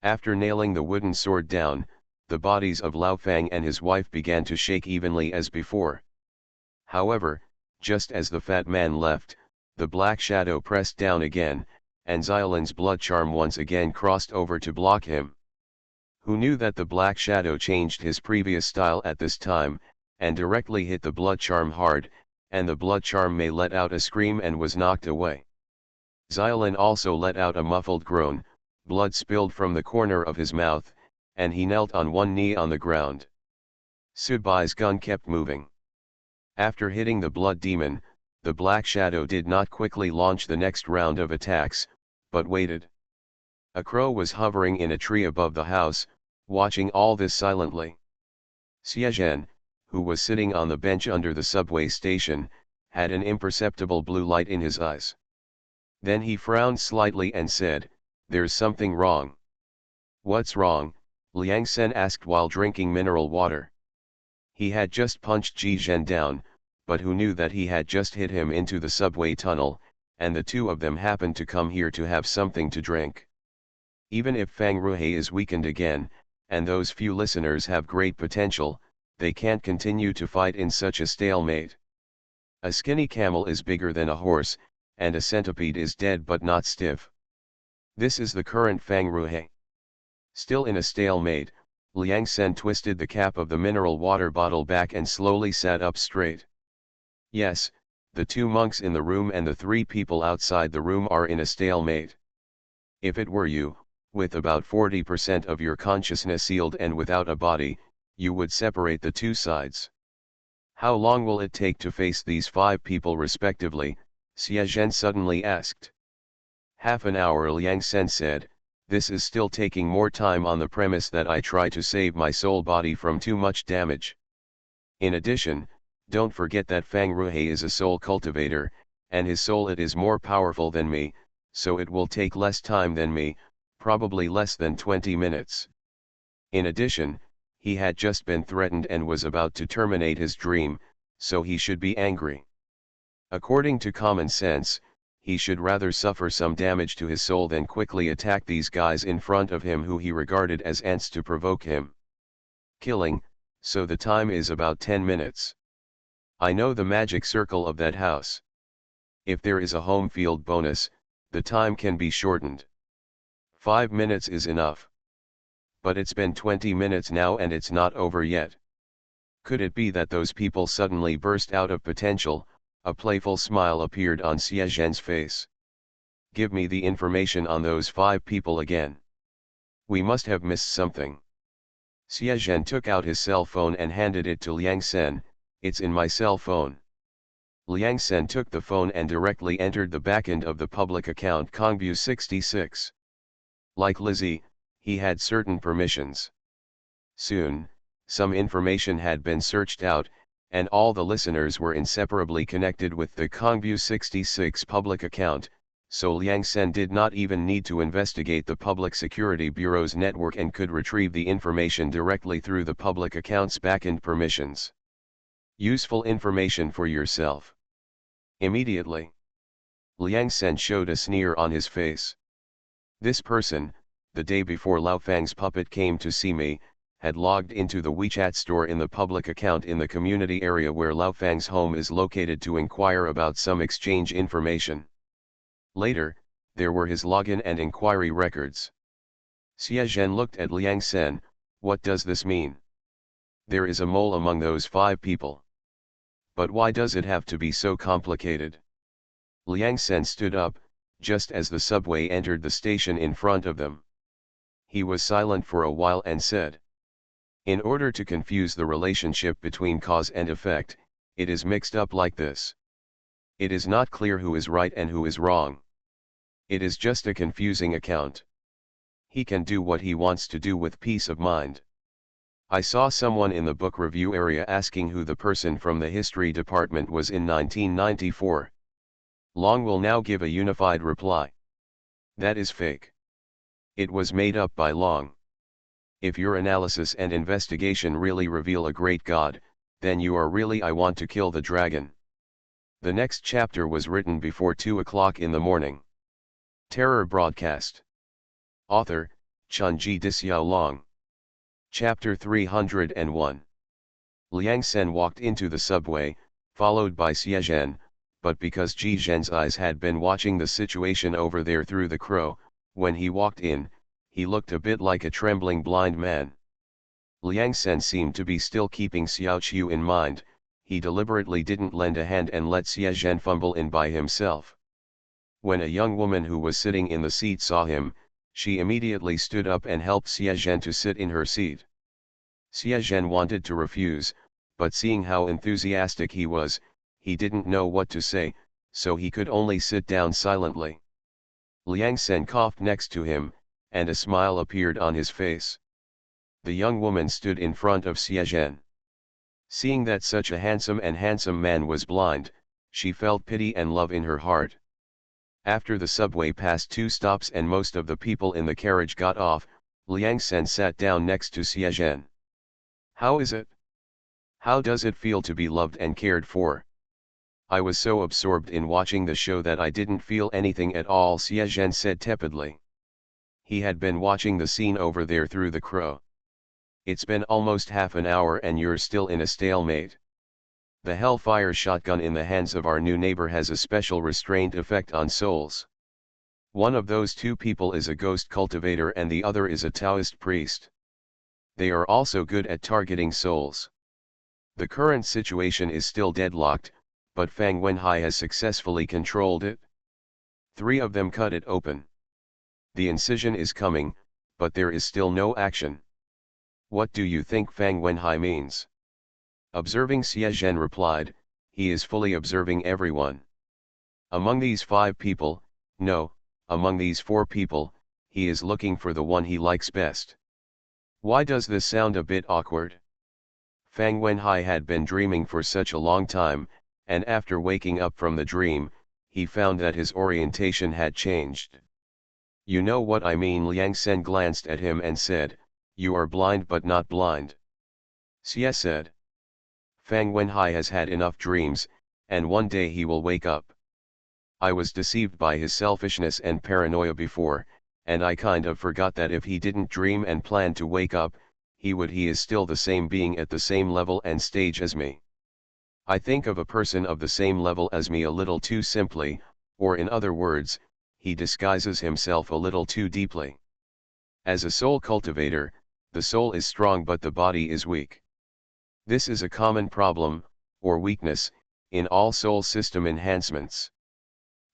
After nailing the wooden sword down, the bodies of Lao Fang and his wife began to shake evenly as before. However, just as the fat man left, the black shadow pressed down again, and Xiaolin's blood charm once again crossed over to block him. Who knew that the black shadow changed his previous style at this time, and directly hit the blood charm hard, and the blood charm may let out a scream and was knocked away. Xiaolin also let out a muffled groan, blood spilled from the corner of his mouth, and he knelt on one knee on the ground. Sudbai's gun kept moving. After hitting the blood demon, the black shadow did not quickly launch the next round of attacks, but waited. A crow was hovering in a tree above the house, watching all this silently. Xiezhen, who was sitting on the bench under the subway station, had an imperceptible blue light in his eyes. Then he frowned slightly and said, "There's something wrong." "What's wrong?" Liang Sen asked while drinking mineral water. He had just punched Ji Zhen down, but who knew that he had just hit him into the subway tunnel, and the two of them happened to come here to have something to drink. Even if Fang Ruhe is weakened again, and those few listeners have great potential, they can't continue to fight in such a stalemate. A skinny camel is bigger than a horse, and a centipede is dead but not stiff. This is the current Fang Ruhe. Still in a stalemate, Liang Sen twisted the cap of the mineral water bottle back and slowly sat up straight. Yes, the two monks in the room and the three people outside the room are in a stalemate. If it were you, with about 40% of your consciousness sealed and without a body, you would separate the two sides. How long will it take to face these 5 people respectively? Xiezhen suddenly asked. "Half an hour," Liang Sen said. "This is still taking more time on the premise that I try to save my soul body from too much damage. In addition, don't forget that Fang Ruhe is a soul cultivator, and his soul it is more powerful than me, so it will take less time than me, probably less than 20 minutes. In addition, he had just been threatened and was about to terminate his dream, so he should be angry. According to common sense, he should rather suffer some damage to his soul than quickly attack these guys in front of him who he regarded as ants to provoke him. Killing, so the time is about 10 minutes. I know the magic circle of that house. If there is a home field bonus, the time can be shortened. 5 minutes is enough. But it's been 20 minutes now and it's not over yet. Could it be that those people suddenly burst out of potential?" A playful smile appeared on Xiezhen's face. "Give me the information on those 5 people again. We must have missed something." Xiezhen took out his cell phone and handed it to Liang Sen. "It's in my cell phone." Liang Sen took the phone and directly entered the backend of the public account Kongbu 66. Like Lizzie, he had certain permissions. Soon, some information had been searched out, and all the listeners were inseparably connected with the Kongbu 66 public account, so Liang Sen did not even need to investigate the Public Security Bureau's network and could retrieve the information directly through the public account's backend permissions. Useful information for yourself. Immediately, Liang Sen showed a sneer on his face. This person, the day before Lao Fang's puppet came to see me, had logged into the WeChat store in the public account in the community area where Lao Fang's home is located to inquire about some exchange information. Later, there were his login and inquiry records. Xiezhen looked at Liang Sen. "What does this mean? There is a mole among those 5 people. But why does it have to be so complicated? Liang Sen stood up, just as the subway entered the station in front of them. He was silent for a while and said, "In order to confuse the relationship between cause and effect, it is mixed up like this. It is not clear who is right and who is wrong. It is just a confusing account. He can do what he wants to do with peace of mind." I saw someone in the book review area asking who the person from the history department was in 1994. Long will now give a unified reply. That is fake. It was made up by Long. If your analysis and investigation really reveal a great God, then you are really I want to kill the dragon. The next chapter was written before 2 o'clock in the morning. Terror broadcast. Author, Chunji Dixiao Long. Chapter 301. Liang Sen walked into the subway, followed by Xie Zhen, but because Ji Zhen's eyes had been watching the situation over there through the crow, when he walked in, he looked a bit like a trembling blind man. Liang Sen seemed to be still keeping Xiao Qiu in mind. He deliberately didn't lend a hand and let Xie Zhen fumble in by himself. When a young woman who was sitting in the seat saw him, she immediately stood up and helped Xie Zhen to sit in her seat. Xie Zhen wanted to refuse, but seeing how enthusiastic he was, he didn't know what to say, so he could only sit down silently. Liang Sen coughed next to him, and a smile appeared on his face. The young woman stood in front of Xie Zhen. Seeing that such a handsome man was blind, she felt pity and love in her heart. After the subway passed 2 stops and most of the people in the carriage got off, Liang Sen sat down next to Xie Zhen. "How is it? How does it feel to be loved and cared for?" "I was so absorbed in watching the show that I didn't feel anything at all," Xie Zhen said tepidly. He had been watching the scene over there through the crow. "It's been almost half an hour and you're still in a stalemate. The Hellfire shotgun in the hands of our new neighbor has a special restraint effect on souls. One of those 2 people is a ghost cultivator and the other is a Taoist priest. They are also good at targeting souls. The current situation is still deadlocked, but Fang Wenhai has successfully controlled it. 3 of them cut it open. The incision is coming, but there is still no action. What do you think Fang Wenhai means?" Observing, Xie Zhen replied, "He is fully observing everyone. Among these 5 people, no, among these 4 people, he is looking for the one he likes best." Why does this sound a bit awkward? Fang Wenhai had been dreaming for such a long time, and after waking up from the dream, he found that his orientation had changed. "You know what I mean?" Liang Sen glanced at him and said, "You are blind but not blind." Xie said, "Fang Wenhai has had enough dreams, and one day he will wake up. I was deceived by his selfishness and paranoia before, and I kind of forgot that if he didn't dream and plan to wake up, he is still the same being at the same level and stage as me. I think of a person of the same level as me a little too simply, or in other words, he disguises himself a little too deeply. As a soul cultivator, the soul is strong but the body is weak. This is a common problem, or weakness, in all soul system enhancements.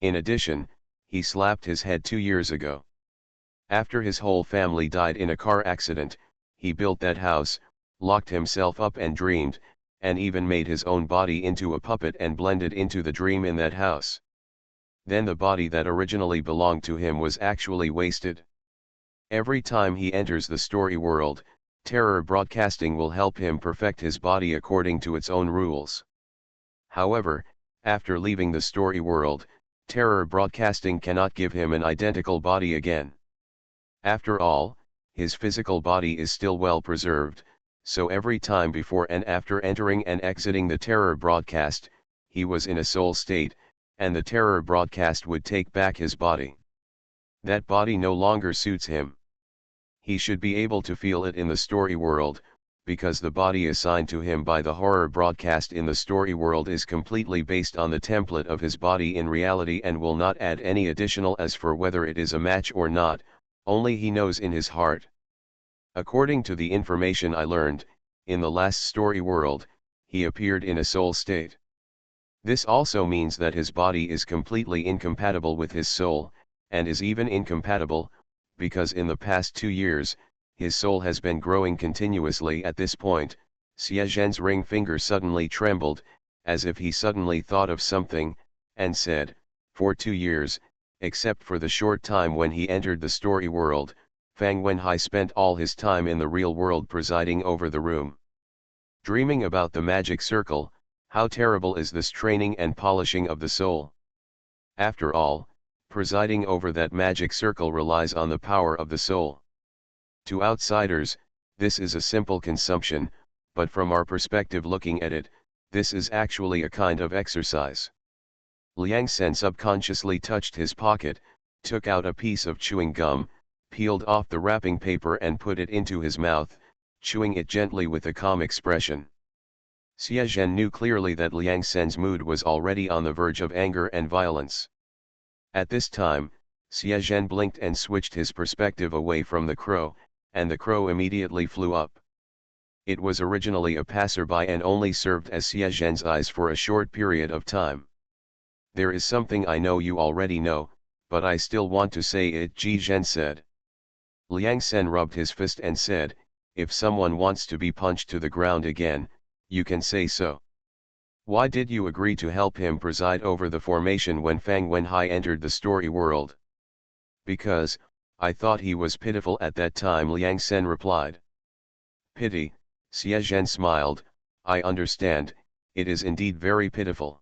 In addition, he slapped his head 2 years ago. After his whole family died in a car accident, he built that house, locked himself up and dreamed, and even made his own body into a puppet and blended into the dream in that house. Then the body that originally belonged to him was actually wasted. Every time he enters the story world, terror broadcasting will help him perfect his body according to its own rules. However, after leaving the story world, terror broadcasting cannot give him an identical body again. After all, his physical body is still well preserved, so every time before and after entering and exiting the terror broadcast, he was in a soul state, and the terror broadcast would take back his body. That body no longer suits him. He should be able to feel it in the story world, because the body assigned to him by the horror broadcast in the story world is completely based on the template of his body in reality and will not add any additional. As for whether it is a match or not, only he knows in his heart. According to the information I learned, in the last story world, he appeared in a soul state. This also means that his body is completely incompatible with his soul, and is even incompatible, because in the past 2 years, his soul has been growing continuously. At this point, Xie Zhen's ring finger suddenly trembled, as if he suddenly thought of something, and said, "For 2 years, except for the short time when he entered the story world, Fang Wenhai spent all his time in the real world presiding over the room. Dreaming about the magic circle, how terrible is this training and polishing of the soul. After all, presiding over that magic circle relies on the power of the soul. To outsiders, this is a simple consumption, but from our perspective looking at it, this is actually a kind of exercise." Liang Sen subconsciously touched his pocket, took out a piece of chewing gum, peeled off the wrapping paper and put it into his mouth, chewing it gently with a calm expression. Xie Zhen knew clearly that Liang Sen's mood was already on the verge of anger and violence. At this time, Xie Zhen blinked and switched his perspective away from the crow, and the crow immediately flew up. It was originally a passerby and only served as Xie Zhen's eyes for a short period of time. "There is something I know you already know, but I still want to say it," Ji Zhen said. Liang Sen rubbed his fist and said, "If someone wants to be punched to the ground again, you can say so. Why did you agree to help him preside over the formation when Fang Wenhai entered the story world?" "Because, I thought he was pitiful at that time," Liang Sen replied. "Pity," Xie Zhen smiled, "I understand, it is indeed very pitiful.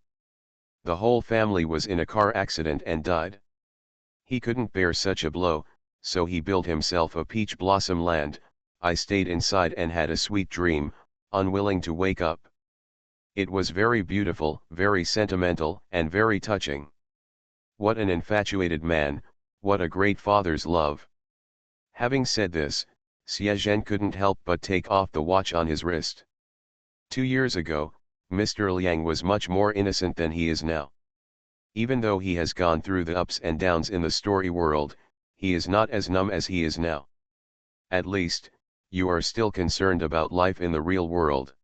The whole family was in a car accident and died. He couldn't bear such a blow, so he built himself a peach blossom land. I stayed inside and had a sweet dream, unwilling to wake up. It was very beautiful, very sentimental, and very touching. What an infatuated man, what a great father's love." Having said this, Xie Zhen couldn't help but take off the watch on his wrist. 2 years ago, Mr. Liang was much more innocent than he is now. Even though he has gone through the ups and downs in the story world, he is not as numb as he is now. At least, you are still concerned about life in the real world.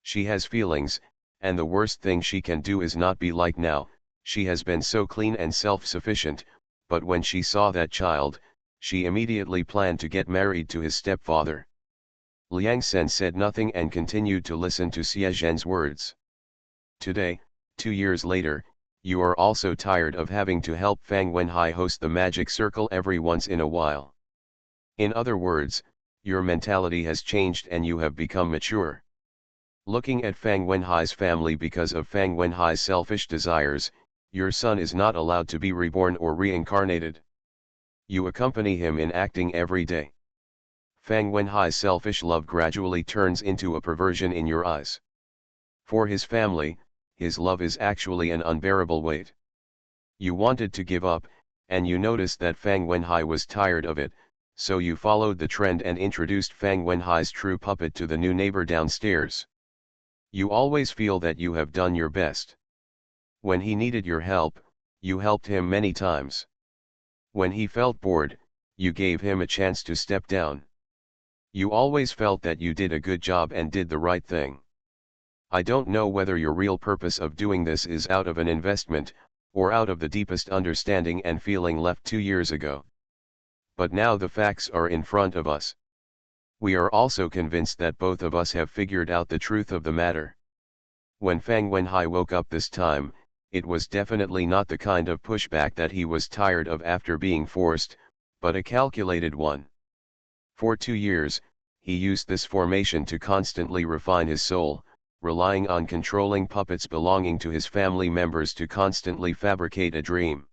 She has feelings, and the worst thing she can do is not be like now. She has been so clean and self-sufficient, but when she saw that child, she immediately planned to get married to his stepfather." Liang Sen said nothing and continued to listen to Xie Zhen's words. "Today, 2 years later, you are also tired of having to help Fang Wenhai host the magic circle every once in a while. In other words, your mentality has changed and you have become mature. Looking at Fang Wenhai's family, because of Fang Wenhai's selfish desires, your son is not allowed to be reborn or reincarnated. You accompany him in acting every day. Fang Wenhai's selfish love gradually turns into a perversion in your eyes. For his family, his love is actually an unbearable weight. You wanted to give up, and you noticed that Fang Wenhai was tired of it, so you followed the trend and introduced Fang Wenhai's true puppet to the new neighbor downstairs. You always feel that you have done your best. When he needed your help, you helped him many times. When he felt bored, you gave him a chance to step down. You always felt that you did a good job and did the right thing. I don't know whether your real purpose of doing this is out of an investment, or out of the deepest understanding and feeling left 2 years ago. But now the facts are in front of us. We are also convinced that both of us have figured out the truth of the matter. When Fang Wenhai woke up this time, it was definitely not the kind of pushback that he was tired of after being forced, but a calculated one. For 2 years, he used this formation to constantly refine his soul, relying on controlling puppets belonging to his family members to constantly fabricate a dream.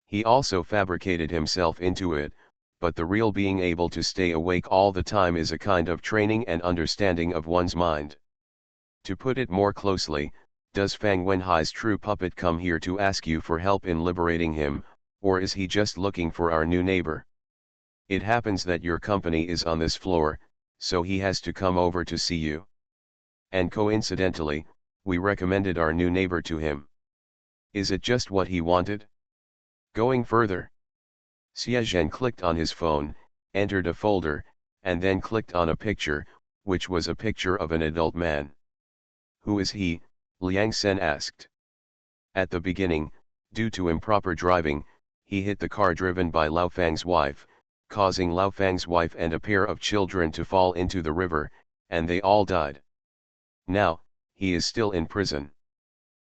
He also fabricated himself into it, but the real being able to stay awake all the time is a kind of training and understanding of one's mind. To put it more closely, does Fang Wenhai's true puppet come here to ask you for help in liberating him, or is he just looking for our new neighbor? It happens that your company is on this floor, so he has to come over to see you. And coincidentally, we recommended our new neighbor to him. Is it just what he wanted? Going further. Xie Zhen clicked on his phone, entered a folder, and then clicked on a picture, which was a picture of an adult man. Who is he? Liang Sen asked. At the beginning, due to improper driving, he hit the car driven by Lao Fang's wife, causing Lao Fang's wife and a pair of children to fall into the river, and they all died. Now, he is still in prison.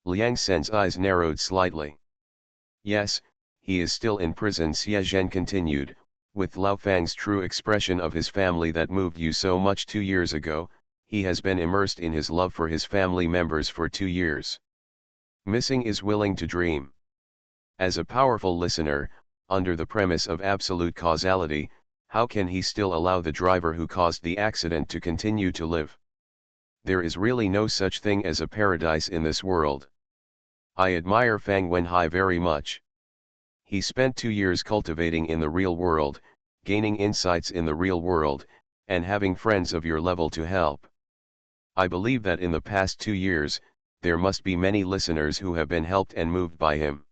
Liang Sen's eyes narrowed slightly. Yes, he is still in prison, Xie Zhen continued, with Lao Fang's true expression of his family that moved you so much 2 years ago. He has been immersed in his love for his family members for 2 years. Missing is willing to dream. As a powerful listener, under the premise of absolute causality, how can he still allow the driver who caused the accident to continue to live? There is really no such thing as a paradise in this world. I admire Fang Wenhai very much. He spent 2 years cultivating in the real world, gaining insights in the real world, and having friends of your level to help. I believe that in the past 2 years, there must be many listeners who have been helped and moved by him.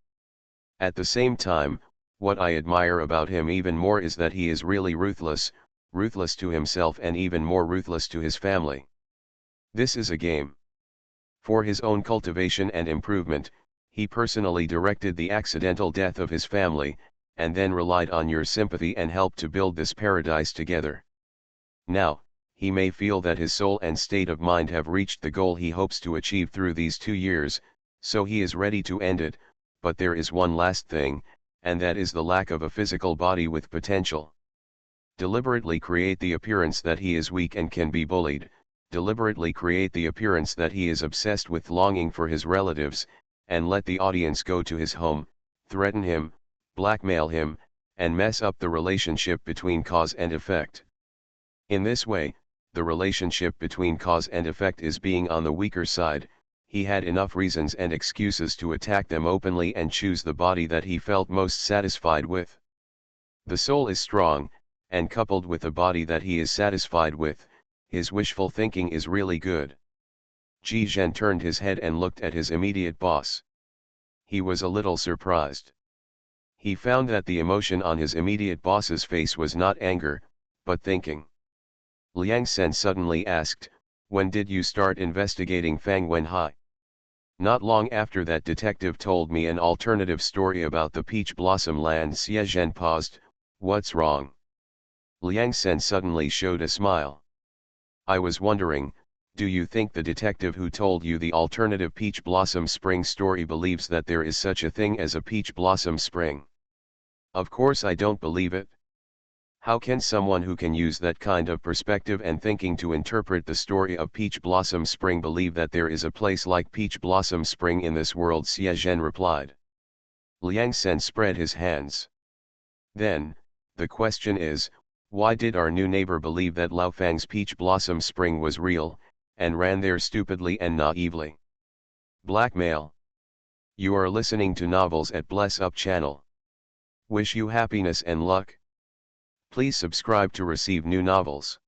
At the same time, what I admire about him even more is that he is really ruthless to himself and even more ruthless to his family. This is a game. For his own cultivation and improvement, he personally directed the accidental death of his family, and then relied on your sympathy and help to build this paradise together. Now, he may feel that his soul and state of mind have reached the goal he hopes to achieve through these 2 years, so he is ready to end it, but there is one last thing, and that is the lack of a physical body with potential. Deliberately create the appearance that he is weak and can be bullied, deliberately create the appearance that he is obsessed with longing for his relatives, and let the audience go to his home, threaten him, blackmail him, and mess up the relationship between cause and effect. In this way, the relationship between cause and effect is being on the weaker side. He had enough reasons and excuses to attack them openly and choose the body that he felt most satisfied with. The soul is strong, and coupled with a body that he is satisfied with, his wishful thinking is really good. Ji Zhen turned his head and looked at his immediate boss. He was a little surprised. He found that the emotion on his immediate boss's face was not anger, but thinking. Liang Sen suddenly asked, "When did you start investigating Fang Wenhai?" "Not long after that detective told me an alternative story about the Peach Blossom Land." Xie Zhen paused. "What's wrong?" Liang Sen suddenly showed a smile. "I was wondering, do you think the detective who told you the alternative Peach Blossom Spring story believes that there is such a thing as a Peach Blossom Spring?" "Of course I don't believe it. How can someone who can use that kind of perspective and thinking to interpret the story of Peach Blossom Spring believe that there is a place like Peach Blossom Spring in this world?" Xie Zhen replied. Liang Sen spread his hands. "Then, the question is, why did our new neighbor believe that Lao Fang's Peach Blossom Spring was real, and ran there stupidly and naively?" "Blackmail." You are listening to Novels at Bless Up channel. Wish you happiness and luck. Please subscribe to receive new novels.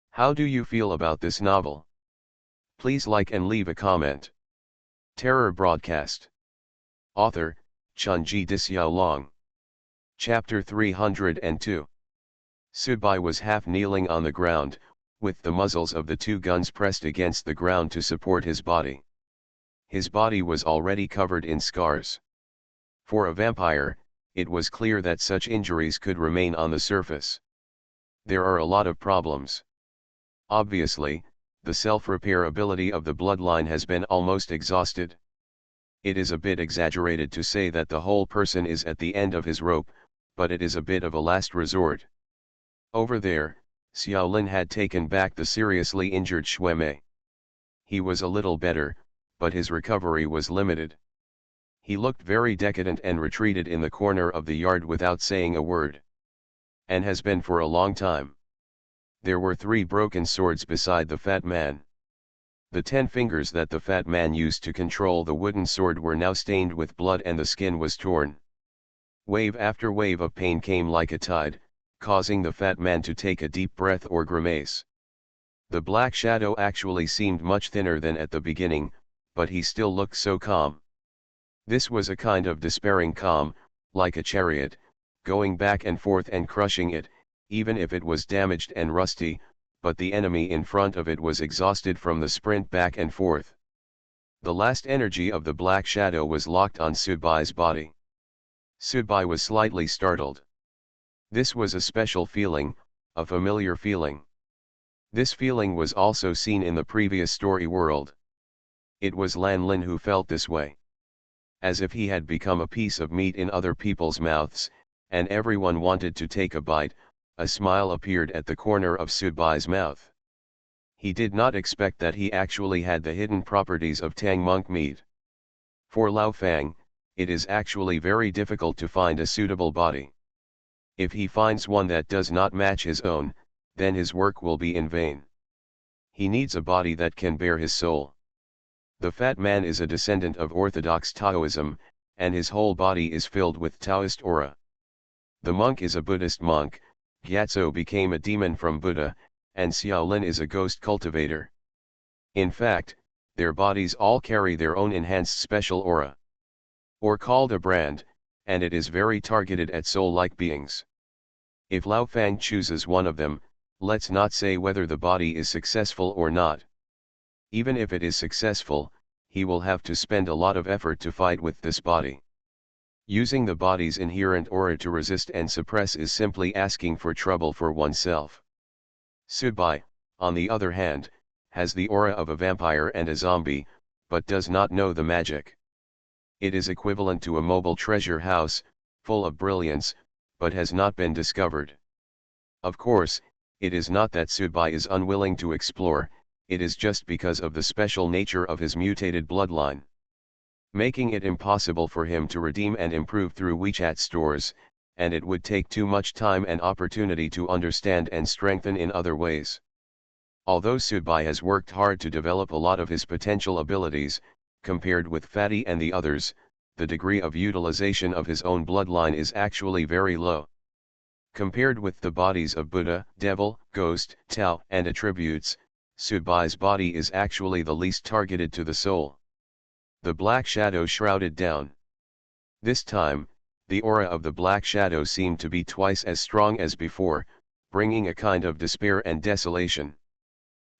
How do you feel about this novel? Please like and leave a comment. Terror Broadcast. Author, Chunji Dixiaolong. Chapter 302. Subai was half kneeling on the ground, with the muzzles of the 2 guns pressed against the ground to support his body. His body was already covered in scars. For a vampire, it was clear that such injuries could remain on the surface. There are a lot of problems. Obviously, the self-repair ability of the bloodline has been almost exhausted. It is a bit exaggerated to say that the whole person is at the end of his rope, but it is a bit of a last resort. Over there, Xiaolin had taken back the seriously injured Xuemei. He was a little better, but his recovery was limited. He looked very decadent and retreated in the corner of the yard without saying a word. And has been for a long time. There were 3 broken swords beside the fat man. The 10 fingers that the fat man used to control the wooden sword were now stained with blood and the skin was torn. Wave after wave of pain came like a tide, causing the fat man to take a deep breath or grimace. The black shadow actually seemed much thinner than at the beginning, but he still looked so calm. This was a kind of despairing calm, like a chariot, going back and forth and crushing it, even if it was damaged and rusty, but the enemy in front of it was exhausted from the sprint back and forth. The last energy of the black shadow was locked on Sudbai's body. Sudbai was slightly startled. This was a special feeling, a familiar feeling. This feeling was also seen in the previous story world. It was Lan Lin who felt this way. As if he had become a piece of meat in other people's mouths, and everyone wanted to take a bite, a smile appeared at the corner of Sudbai's mouth. He did not expect that he actually had the hidden properties of Tang monk meat. For Lao Fang, it is actually very difficult to find a suitable body. If he finds one that does not match his own, then his work will be in vain. He needs a body that can bear his soul. The fat man is a descendant of Orthodox Taoism, and his whole body is filled with Taoist aura. The monk is a Buddhist monk, Gyatso became a demon from Buddha, and Xiaolin is a ghost cultivator. In fact, their bodies all carry their own enhanced special aura, or called a brand, and it is very targeted at soul-like beings. If Lao Fang chooses one of them, let's not say whether the body is successful or not. Even if it is successful, he will have to spend a lot of effort to fight with this body. Using the body's inherent aura to resist and suppress is simply asking for trouble for oneself. Sudbai, on the other hand, has the aura of a vampire and a zombie, but does not know the magic. It is equivalent to a mobile treasure house, full of brilliance, but has not been discovered. Of course, it is not that Sudbai is unwilling to explore, it is just because of the special nature of his mutated bloodline, making it impossible for him to redeem and improve through WeChat stores, and it would take too much time and opportunity to understand and strengthen in other ways. Although Sudbai has worked hard to develop a lot of his potential abilities, compared with Fatty and the others, the degree of utilization of his own bloodline is actually very low. Compared with the bodies of Buddha, Devil, Ghost, Tao, and attributes, Sudbai's body is actually the least targeted to the soul. The black shadow shrouded down. This time, the aura of the black shadow seemed to be twice as strong as before, bringing a kind of despair and desolation.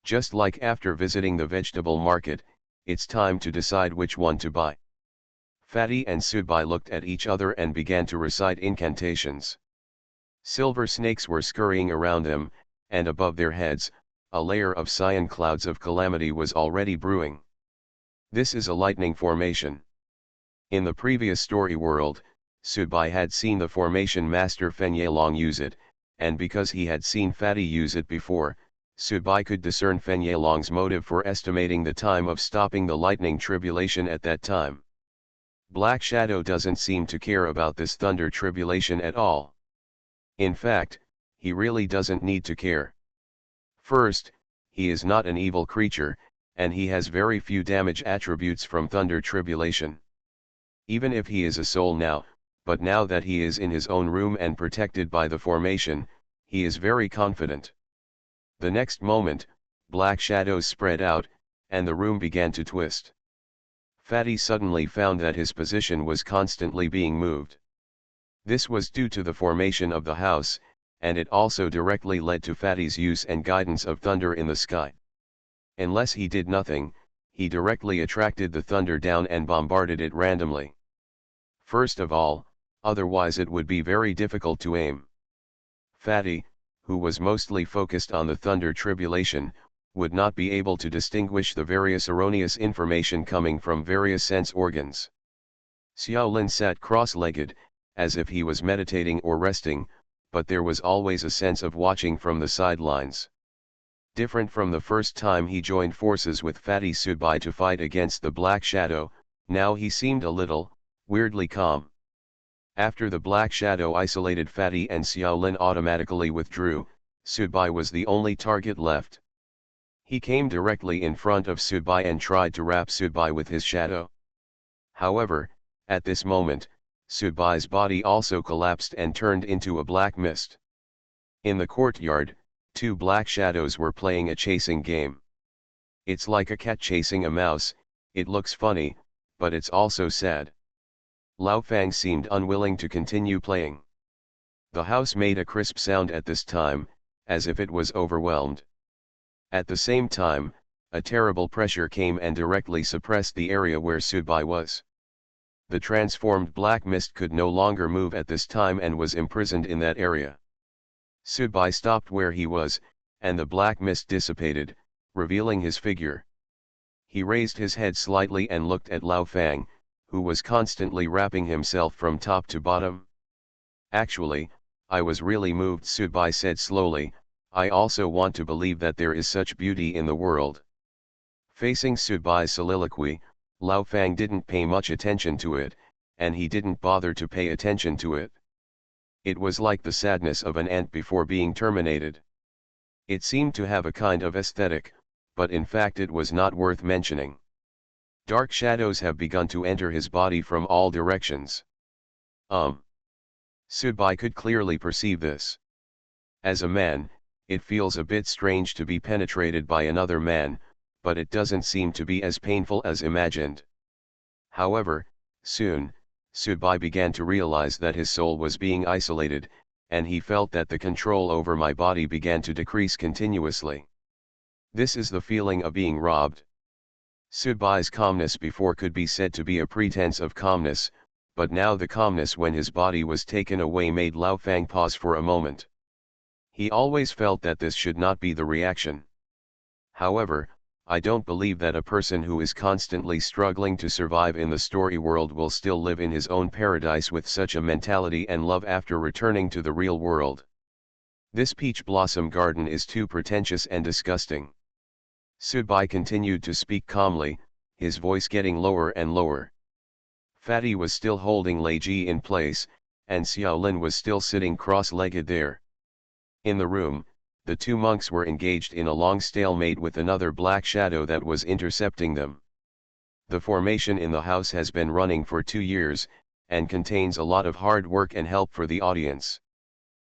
Just like after visiting the vegetable market, it's time to decide which one to buy. Fatty and Sudbai looked at each other and began to recite incantations. Silver snakes were scurrying around them, and above their heads, a layer of cyan clouds of calamity was already brewing. This is a lightning formation. In the previous story world, Sudbai had seen the formation master Fen Yelong use it, and because he had seen Fatty use it before, Sudbai could discern Fen Yelong's motive for estimating the time of stopping the lightning tribulation at that time. Black Shadow doesn't seem to care about this thunder tribulation at all. In fact, he really doesn't need to care. First, he is not an evil creature, and he has very few damage attributes from thunder tribulation. Even if he is a soul now, but now that he is in his own room and protected by the formation, he is very confident. The next moment, black shadows spread out, and the room began to twist. Fatty suddenly found that his position was constantly being moved. This was due to the formation of the house, and it also directly led to Fatty's use and guidance of thunder in the sky. Unless he did nothing, he directly attracted the thunder down and bombarded it randomly. First of all, otherwise it would be very difficult to aim. Fatty, who was mostly focused on the thunder tribulation, would not be able to distinguish the various erroneous information coming from various sense organs. Xiaolin sat cross-legged, as if he was meditating or resting, but there was always a sense of watching from the sidelines. Different from the first time he joined forces with Fatty Sudbai to fight against the Black Shadow, now he seemed a little, weirdly calm. After the Black Shadow isolated Fatty and Xiaolin automatically withdrew, Sudbai was the only target left. He came directly in front of Sudbai and tried to wrap Sudbai with his shadow. However, at this moment, Sudbai's body also collapsed and turned into a black mist. In the courtyard, two black shadows were playing a chasing game. It's like a cat chasing a mouse, it looks funny, but it's also sad. Lao Fang seemed unwilling to continue playing. The house made a crisp sound at this time, as if it was overwhelmed. At the same time, A terrible pressure came and directly suppressed the area where Subai was. The transformed black mist could no longer move at this time and was imprisoned in that area. Subai stopped where he was, and the black mist dissipated, revealing his figure. He raised his head slightly and looked at Lao Fang, who was constantly wrapping himself from top to bottom. Actually, I was really moved, Subai said slowly. I also want to believe that there is such beauty in the world. Facing Subai's soliloquy, Lao Fang didn't pay much attention to it, and he didn't bother to pay attention to it. It was like the sadness of an ant before being terminated. It seemed to have a kind of aesthetic, but in fact it was not worth mentioning. Dark shadows have begun to enter his body from all directions. Subai could clearly perceive this. As a man, it feels a bit strange to be penetrated by another man, but it doesn't seem to be as painful as imagined. However, soon, Subai began to realize that his soul was being isolated, and he felt that the control over my body began to decrease continuously. This is the feeling of being robbed. Subai's calmness before could be said to be a pretense of calmness, but now the calmness when his body was taken away made Lao Fang pause for a moment. He always felt that this should not be the reaction. However, I don't believe that a person who is constantly struggling to survive in the story world will still live in his own paradise with such a mentality and love after returning to the real world. This peach blossom garden is too pretentious and disgusting. Subai continued to speak calmly, his voice getting lower and lower. Fatty was still holding Lei Ji in place, and Xiaolin was still sitting cross-legged there. In the room, the two monks were engaged in a long stalemate with another black shadow that was intercepting them. The formation in the house has been running for 2 years, and contains a lot of hard work and help for the audience.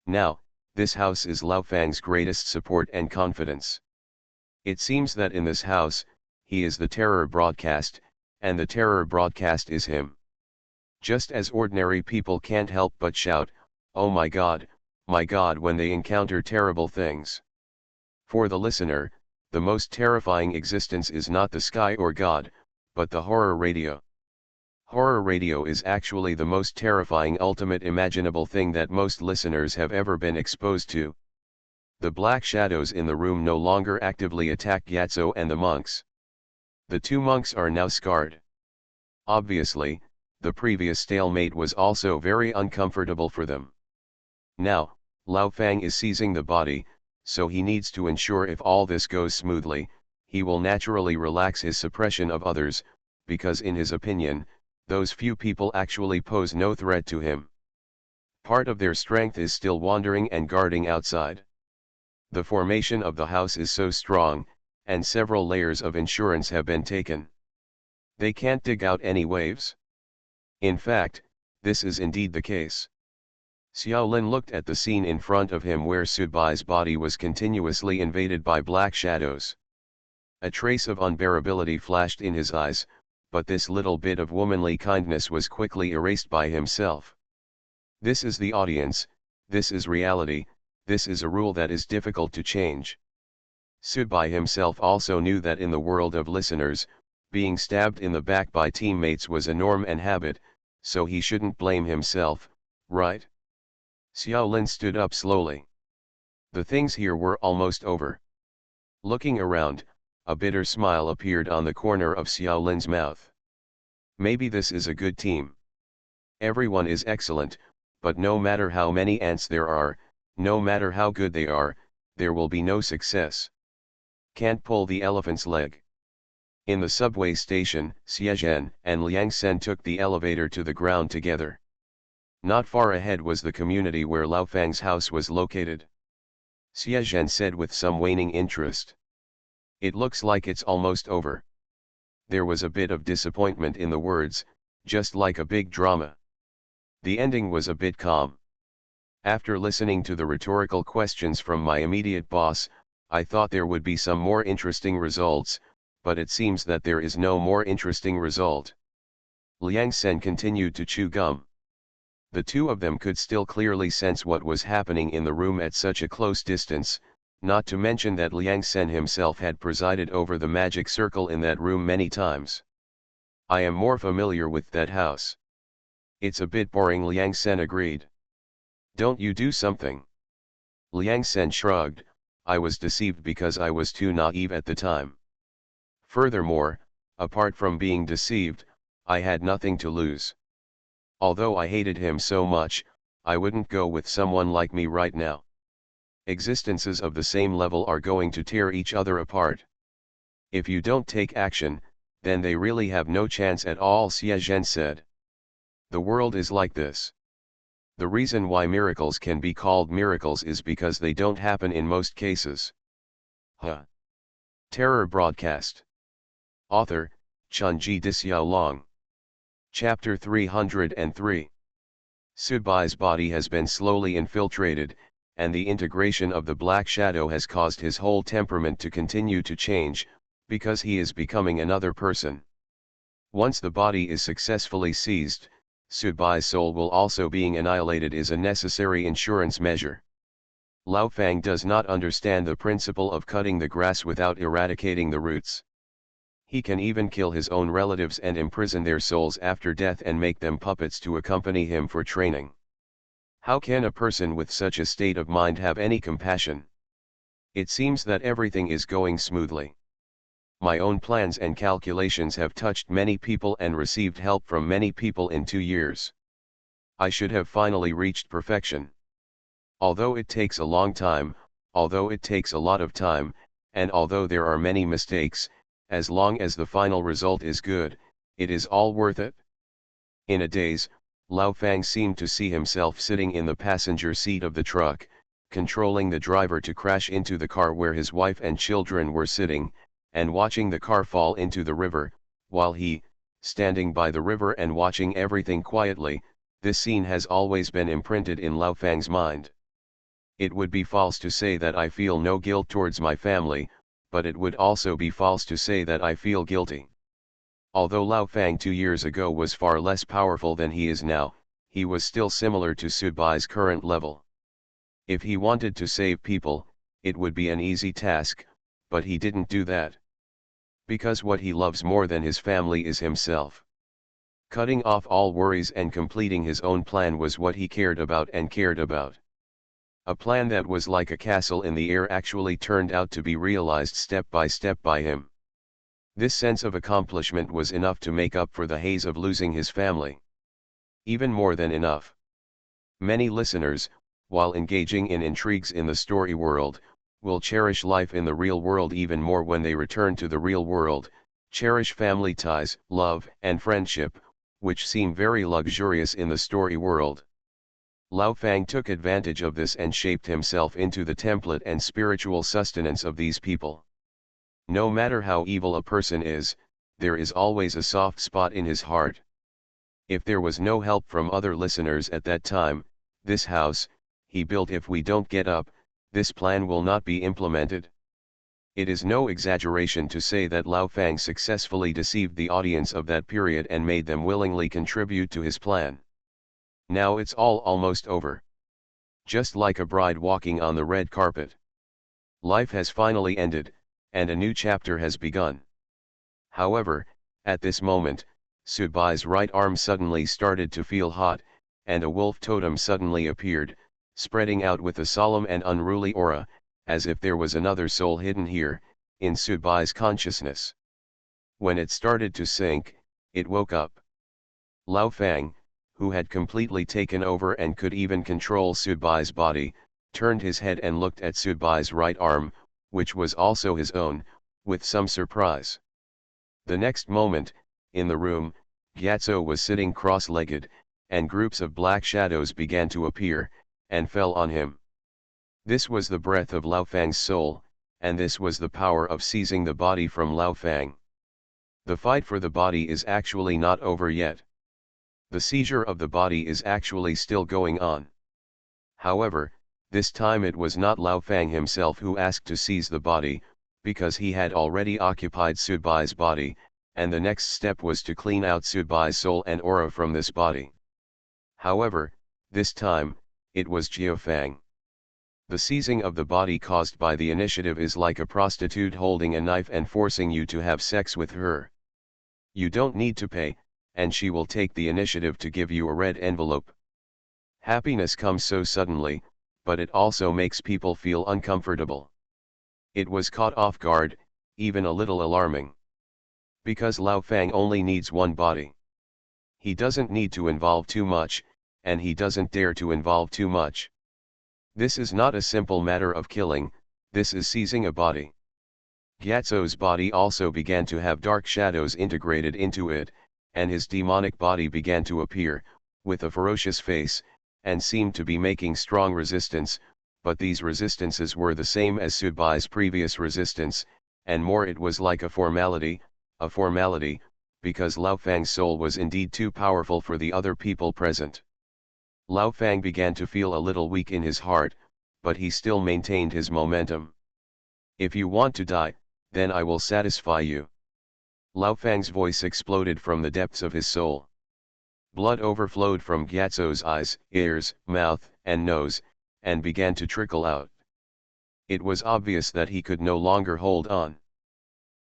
Now, this house is Lao Fang's greatest support and confidence. It seems that in this house, he is the terror broadcast, and the terror broadcast is him. Just as ordinary people can't help but shout, "Oh my God," when they encounter terrible things. For the listener, the most terrifying existence is not the sky or God, but the horror radio. Horror radio is actually the most terrifying ultimate imaginable thing that most listeners have ever been exposed to. The black shadows in the room no longer actively attack Gyatso and the monks. The two monks are now scarred. Obviously, the previous stalemate was also very uncomfortable for them. Now, Lao Fang is seizing the body, so he needs to ensure if all this goes smoothly, he will naturally relax his suppression of others, because in his opinion, those few people actually pose no threat to him. Part of their strength is still wandering and guarding outside. The formation of the house is so strong, and several layers of insurance have been taken. They can't dig out any waves. In fact, this is indeed the case. Xiaolin looked at the scene in front of him where Subai's body was continuously invaded by black shadows. A trace of unbearability flashed in his eyes, but this little bit of womanly kindness was quickly erased by himself. This is the audience, this is reality, this is a rule that is difficult to change. Subai himself also knew that in the world of listeners, being stabbed in the back by teammates was a norm and habit, so he shouldn't blame himself, right? Xiaolin stood up slowly. The things here were almost over. Looking around, a bitter smile appeared on the corner of Xiaolin's mouth. Maybe this is a good team. Everyone is excellent, but no matter how many ants there are, no matter how good they are, there will be no success. Can't pull the elephant's leg. In the subway station, Xiezhen and Liang Sen took the elevator to the ground together. Not far ahead was the community where Lao Fang's house was located. Xiezhen said with some waning interest. It looks like it's almost over. There was a bit of disappointment in the words, just like a big drama. The ending was a bit calm. After listening to the rhetorical questions from my immediate boss, I thought there would be some more interesting results, but it seems that there is no more interesting result. Liang Sen continued to chew gum. The two of them could still clearly sense what was happening in the room at such a close distance, Not to mention that Liang Sen himself had presided over the magic circle in that room many times. I am more familiar with that house. It's a bit boring, Liang Sen agreed. Don't you do something? Liang Sen shrugged. I was deceived because I was too naive at the time. Furthermore, apart from being deceived, I had nothing to lose. Although I hated him so much, I wouldn't go with someone like me right now. Existences of the same level are going to tear each other apart. If you don't take action, then they really have no chance at all, Xie Zhen said. The world is like this. The reason why miracles can be called miracles is because they don't happen in most cases. Terror Broadcast. Author, Chunji Dixiaolong. Chapter 303. Sudbai's body has been slowly infiltrated, and the integration of the Black Shadow has caused his whole temperament to continue to change, because he is becoming another person. Once the body is successfully seized, Sudbai's soul will also being annihilated is a necessary insurance measure. Lao Fang does not understand the principle of cutting the grass without eradicating the roots. He can even kill his own relatives and imprison their souls after death and make them puppets to accompany him for training. How can a person with such a state of mind have any compassion? It seems that everything is going smoothly. My own plans and calculations have touched many people and received help from many people in 2 years. I should have finally reached perfection. Although it takes a long time, although it takes a lot of time, and although there are many mistakes, as long as the final result is good, it is all worth it. In a daze, Lao Fang seemed to see himself sitting in the passenger seat of the truck, controlling the driver to crash into the car where his wife and children were sitting, and watching the car fall into the river, while he, standing by the river and watching everything quietly. This scene has always been imprinted in Lao Fang's mind. It would be false to say that I feel no guilt towards my family, but it would also be false to say that I feel guilty. Although Lao Fang 2 years ago was far less powerful than he is now, he was still similar to Sudbai's current level. If he wanted to save people, it would be an easy task, but he didn't do that. Because what he loves more than his family is himself. Cutting off all worries and completing his own plan was what he cared about and cared about. A plan that was like a castle in the air actually turned out to be realized step by him. This sense of accomplishment was enough to make up for the haze of losing his family. Even more than enough. Many listeners, while engaging in intrigues in the story world, will cherish life in the real world even more when they return to the real world, cherish family ties, love, and friendship, which seem very luxurious in the story world. Lao Fang took advantage of this and shaped himself into the template and spiritual sustenance of these people. No matter how evil a person is, there is always a soft spot in his heart. If there was no help from other listeners at that time, this house, he built, if we don't get up, this plan will not be implemented. It is no exaggeration to say that Lao Fang successfully deceived the audience of that period and made them willingly contribute to his plan. Now it's all almost over. Just like a bride walking on the red carpet. Life has finally ended, and a new chapter has begun. However, at this moment, Sudbai's right arm suddenly started to feel hot, and a wolf totem suddenly appeared, spreading out with a solemn and unruly aura, as if there was another soul hidden here, in Sudbai's consciousness. When it started to sink, it woke up. Lao Fang, who had completely taken over and could even control Sudbai's body, turned his head and looked at Sudbai's right arm, which was also his own, with some surprise. The next moment, in the room, Gyatso was sitting cross-legged, and groups of black shadows began to appear, and fell on him. This was the breath of Lao Fang's soul, and this was the power of seizing the body from Lao Fang. The fight for the body is actually not over yet. The seizure of the body is actually still going on. However, this time it was not Lao Fang himself who asked to seize the body, because he had already occupied Sudbai's body, and the next step was to clean out Sudbai's soul and aura from this body. However, this time, it was Jiao Fang. The seizing of the body caused by the initiative is like a prostitute holding a knife and forcing you to have sex with her. You don't need to pay, and she will take the initiative to give you a red envelope. Happiness comes so suddenly, but it also makes people feel uncomfortable. It was caught off guard, even a little alarming. Because Lao Fang only needs one body. He doesn't need to involve too much, and he doesn't dare to involve too much. This is not a simple matter of killing, this is seizing a body. Gyatso's body also began to have dark shadows integrated into it, and his demonic body began to appear, with a ferocious face, and seemed to be making strong resistance, but these resistances were the same as Sudbai's previous resistance, and more it was like a formality, because Lao Fang's soul was indeed too powerful for the other people present. Lao Fang began to feel a little weak in his heart, but he still maintained his momentum. If you want to die, then I will satisfy you. Lao Fang's voice exploded from the depths of his soul. Blood overflowed from Gyatso's eyes, ears, mouth, and nose, and began to trickle out. It was obvious that he could no longer hold on.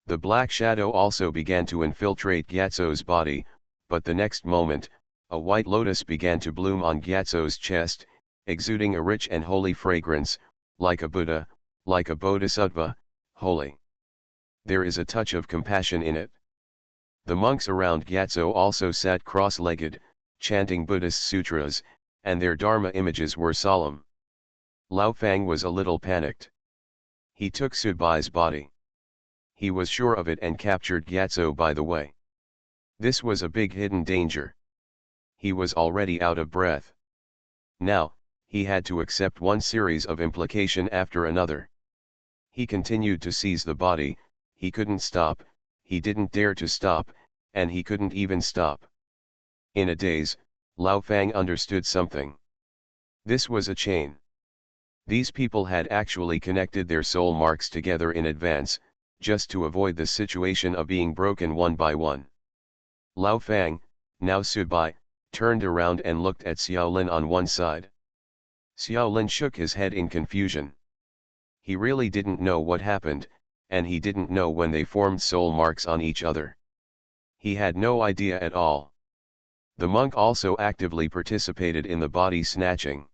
The black shadow also began to infiltrate Gyatso's body, but the next moment, a white lotus began to bloom on Gyatso's chest, exuding a rich and holy fragrance, like a Buddha, like a Bodhisattva, holy. There is a touch of compassion in it. The monks around Gyatso also sat cross-legged, chanting Buddhist sutras, and their Dharma images were solemn. Lao Fang was a little panicked. He took Sudbai's body. He was sure of it and captured Gyatso by the way. This was a big hidden danger. He was already out of breath. Now, he had to accept one series of implication after another. He continued to seize the body, he couldn't stop, he didn't dare to stop, and he couldn't even stop. In a daze, Lao Fang understood something. This was a chain. These people had actually connected their soul marks together in advance, just to avoid the situation of being broken one by one. Lao Fang, now Sudbai, turned around and looked at Xiaolin on one side. Xiaolin shook his head in confusion. He really didn't know what happened, and he didn't know when they formed soul marks on each other. He had no idea at all. The monk also actively participated in the body snatching.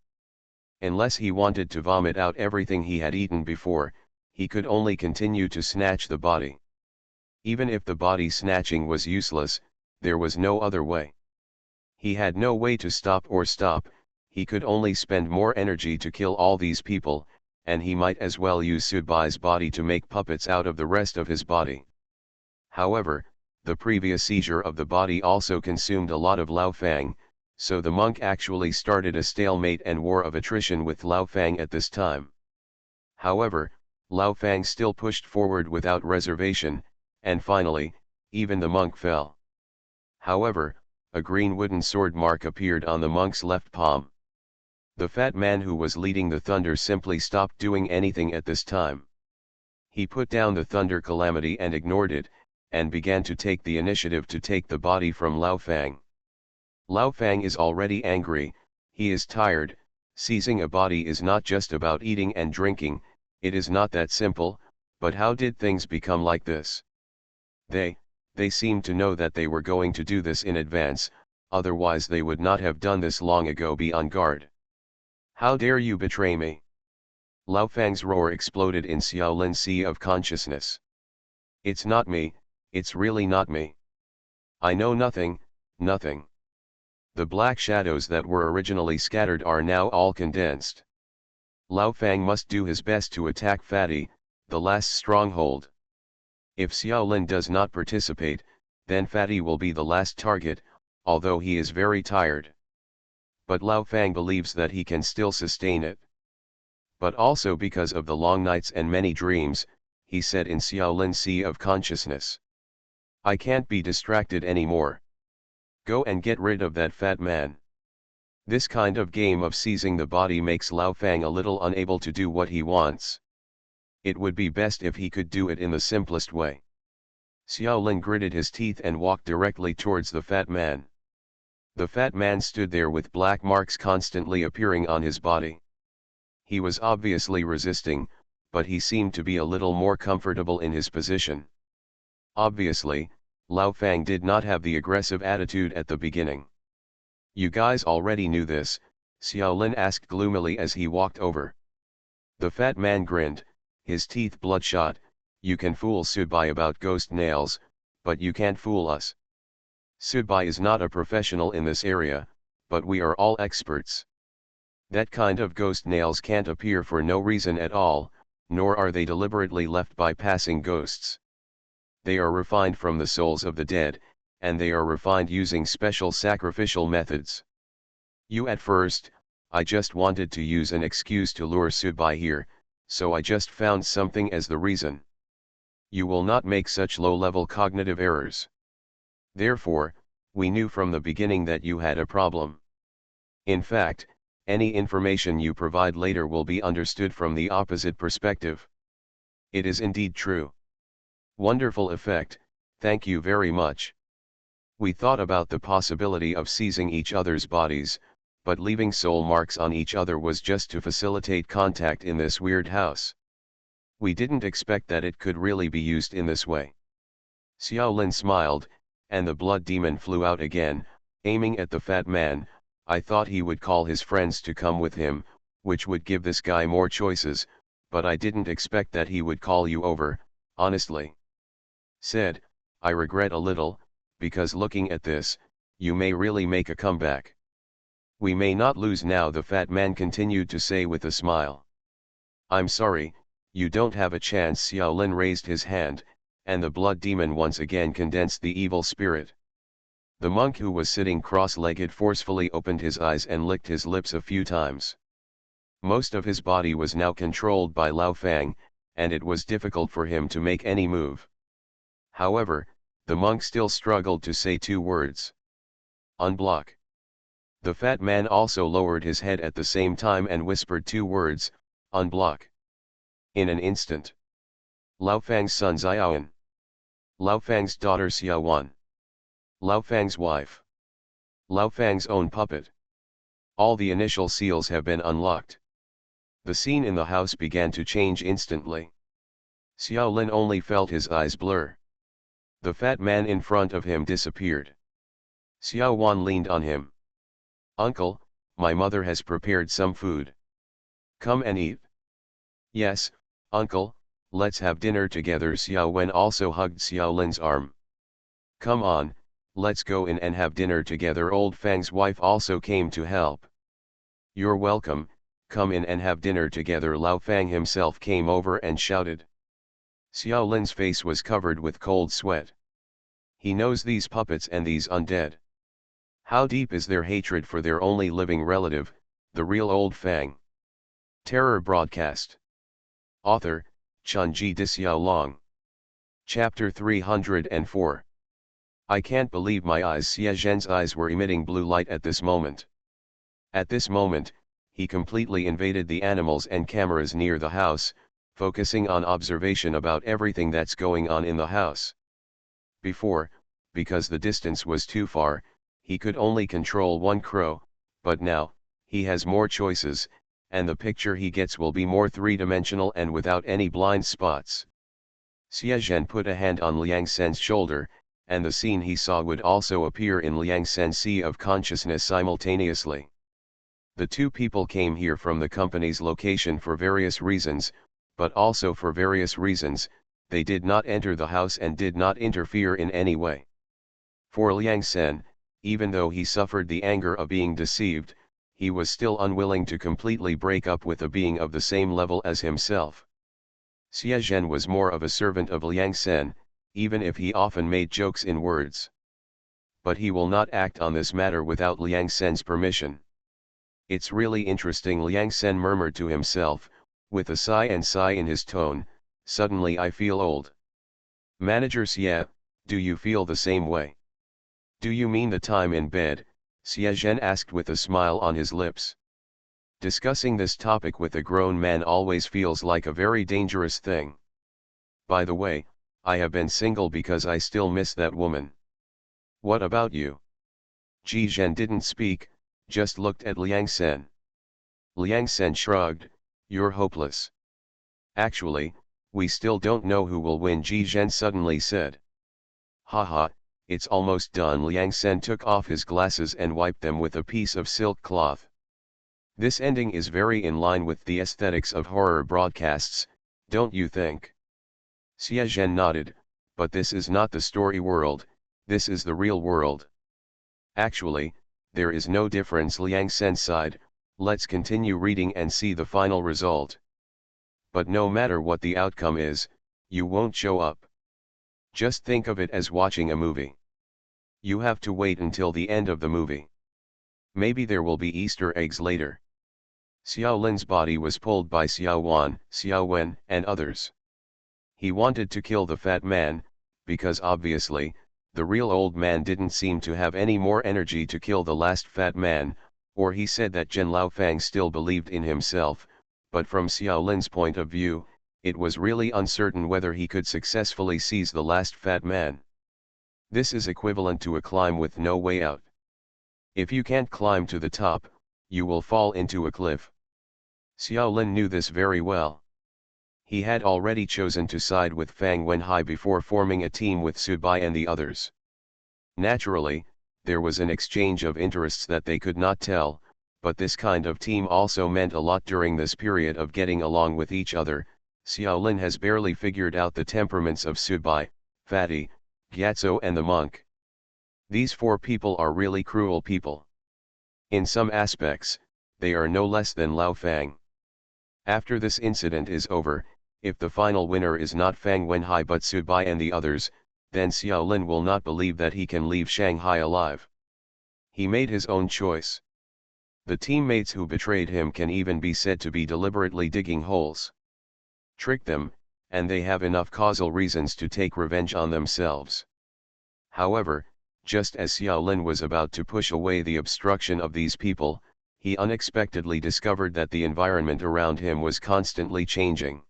Unless he wanted to vomit out everything he had eaten before, he could only continue to snatch the body. Even if the body snatching was useless, there was no other way. He had no way to stop, he could only spend more energy to kill all these people, and he might as well use Sudbai's body to make puppets out of the rest of his body. However, the previous seizure of the body also consumed a lot of Lao Fang, so the monk actually started a stalemate and war of attrition with Lao Fang at this time. However, Lao Fang still pushed forward without reservation, and finally, even the monk fell. However, a green wooden sword mark appeared on the monk's left palm. The fat man who was leading the thunder simply stopped doing anything at this time. He put down the thunder calamity and ignored it, and began to take the initiative to take the body from Lao Fang. Lao Fang is already angry, he is tired. Seizing a body is not just about eating and drinking, it is not that simple, but how did things become like this? They seemed to know that they were going to do this in advance, otherwise they would not have done this long ago. Be on guard. How dare you betray me? Lao Fang's roar exploded in Xiaolin's sea of consciousness. It's not me, it's really not me. I know nothing, nothing. The black shadows that were originally scattered are now all condensed. Lao Fang must do his best to attack Fatty, the last stronghold. If Xiaolin does not participate, then Fatty will be the last target, although he is very tired. But Lao Fang believes that he can still sustain it. But also because of the long nights and many dreams, he said in Xiaolin's sea of consciousness. I can't be distracted anymore. Go and get rid of that fat man. This kind of game of seizing the body makes Lao Fang a little unable to do what he wants. It would be best if he could do it in the simplest way. Xiaolin gritted his teeth and walked directly towards the fat man. The fat man stood there with black marks constantly appearing on his body. He was obviously resisting, but he seemed to be a little more comfortable in his position. Obviously, Lao Fang did not have the aggressive attitude at the beginning. "You guys already knew this," Xiaolin asked gloomily as he walked over. The fat man grinned, his teeth bloodshot. "You can fool Subai about ghost nails, but you can't fool us. Subai is not a professional in this area, but we are all experts. That kind of ghost nails can't appear for no reason at all, nor are they deliberately left by passing ghosts. They are refined from the souls of the dead, and they are refined using special sacrificial methods. At first, I just wanted to use an excuse to lure Subai here, so I just found something as the reason. You will not make such low-level cognitive errors. Therefore, we knew from the beginning that you had a problem. In fact, any information you provide later will be understood from the opposite perspective. It is indeed true. Wonderful effect, thank you very much. We thought about the possibility of seizing each other's bodies, but leaving soul marks on each other was just to facilitate contact in this weird house. We didn't expect that it could really be used in this way." Xiaolin smiled, and the blood demon flew out again, aiming at the fat man. "I thought he would call his friends to come with him, which would give this guy more choices, but I didn't expect that he would call you over, honestly. Said, I regret a little, because looking at this, you may really make a comeback. We may not lose now," the fat man continued to say with a smile. "I'm sorry, you don't have a chance." Xiaolin raised his hand, and the blood demon once again condensed the evil spirit. The monk who was sitting cross-legged forcefully opened his eyes and licked his lips a few times. Most of his body was now controlled by Lao Fang, and it was difficult for him to make any move. However, the monk still struggled to say two words. "Unblock." The fat man also lowered his head at the same time and whispered two words, "Unblock." In an instant. Lao Fang's son Xiaoan. Lao Fang's daughter Xiaowan. Lao Fang's wife. Lao Fang's own puppet. All the initial seals have been unlocked. The scene in the house began to change instantly. Xiaolin only felt his eyes blur. The fat man in front of him disappeared. Xiaowan leaned on him. "Uncle, my mother has prepared some food. Come and eat." "Yes, uncle, let's have dinner together." Xiaowen also hugged Xiaolin's arm. "Come on, let's go in and have dinner together." Old Fang's wife also came to help. "You're welcome, come in and have dinner together." Lao Fang himself came over and shouted. Xiaolin's face was covered with cold sweat. He knows these puppets and these undead. How deep is their hatred for their only living relative, the real Old Fang? Terror Broadcast. Author, Chunji Disiao. Chapter 304. I can't believe my eyes. Xie Zhen's eyes were emitting blue light at this moment. At this moment, he completely invaded the animals and cameras near the house, focusing on observation about everything that's going on in the house. Before, because the distance was too far, he could only control one crow, but now, he has more choices, and the picture he gets will be more three-dimensional and without any blind spots. Xie Zhen put a hand on Liang Sen's shoulder, and the scene he saw would also appear in Liang Sen's sea of consciousness simultaneously. The two people came here from the company's location for various reasons, but also for various reasons, they did not enter the house and did not interfere in any way. For Liang Sen, even though he suffered the anger of being deceived, he was still unwilling to completely break up with a being of the same level as himself. Xie Zhen was more of a servant of Liang Sen, even if he often made jokes in words. But he will not act on this matter without Liang Sen's permission. "It's really interesting," Liang Sen murmured to himself, with a sigh in his tone. "Suddenly I feel old." "Manager Xie, do you feel the same way?" "Do you mean the time in bed?" Xie Zhen asked with a smile on his lips. Discussing this topic with a grown man always feels like a very dangerous thing. "By the way, I have been single because I still miss that woman." "What about you?" Ji Zhen didn't speak, just looked at Liang Sen. Liang Sen shrugged, You're hopeless. Actually, we still don't know who will win, Ji Zhen suddenly said. Haha, it's almost done. Liang Sen took off his glasses and wiped them with a piece of silk cloth. This ending is very in line with the aesthetics of horror broadcasts, don't you think? Xie Zhen nodded, but this is not the story world, this is the real world. Actually, there is no difference, Liang Sen sighed. Let's continue reading and see the final result. But no matter what the outcome is, you won't show up. Just think of it as watching a movie. You have to wait until the end of the movie. Maybe there will be Easter eggs later. Xiao Lin's body was pulled by Xiao Wan, Xiao Wen, and others. He wanted to kill the fat man, because obviously, the real old man didn't seem to have any more energy to kill the last fat man, or he said that Zhen Laofang still believed in himself, but from Xiao Lin's point of view, it was really uncertain whether he could successfully seize the last fat man. This is equivalent to a climb with no way out. If you can't climb to the top, you will fall into a cliff. Xiao Lin knew this very well. He had already chosen to side with Fang Wenhai before forming a team with Su Bai and the others. Naturally, there was an exchange of interests that they could not tell, but this kind of team also meant a lot during this period of getting along with each other. Xiao Lin has barely figured out the temperaments of Su Bai, Fatty, Gyatso and the monk. These four people are really cruel people. In some aspects, they are no less than Lao Fang. After this incident is over, if the final winner is not Fang Wenhai but Su Bai and the others, then Xiao Lin will not believe that he can leave Shanghai alive. He made his own choice. The teammates who betrayed him can even be said to be deliberately digging holes. Trick them, and they have enough causal reasons to take revenge on themselves. However, just as Xiao Lin was about to push away the obstruction of these people, he unexpectedly discovered that the environment around him was constantly changing.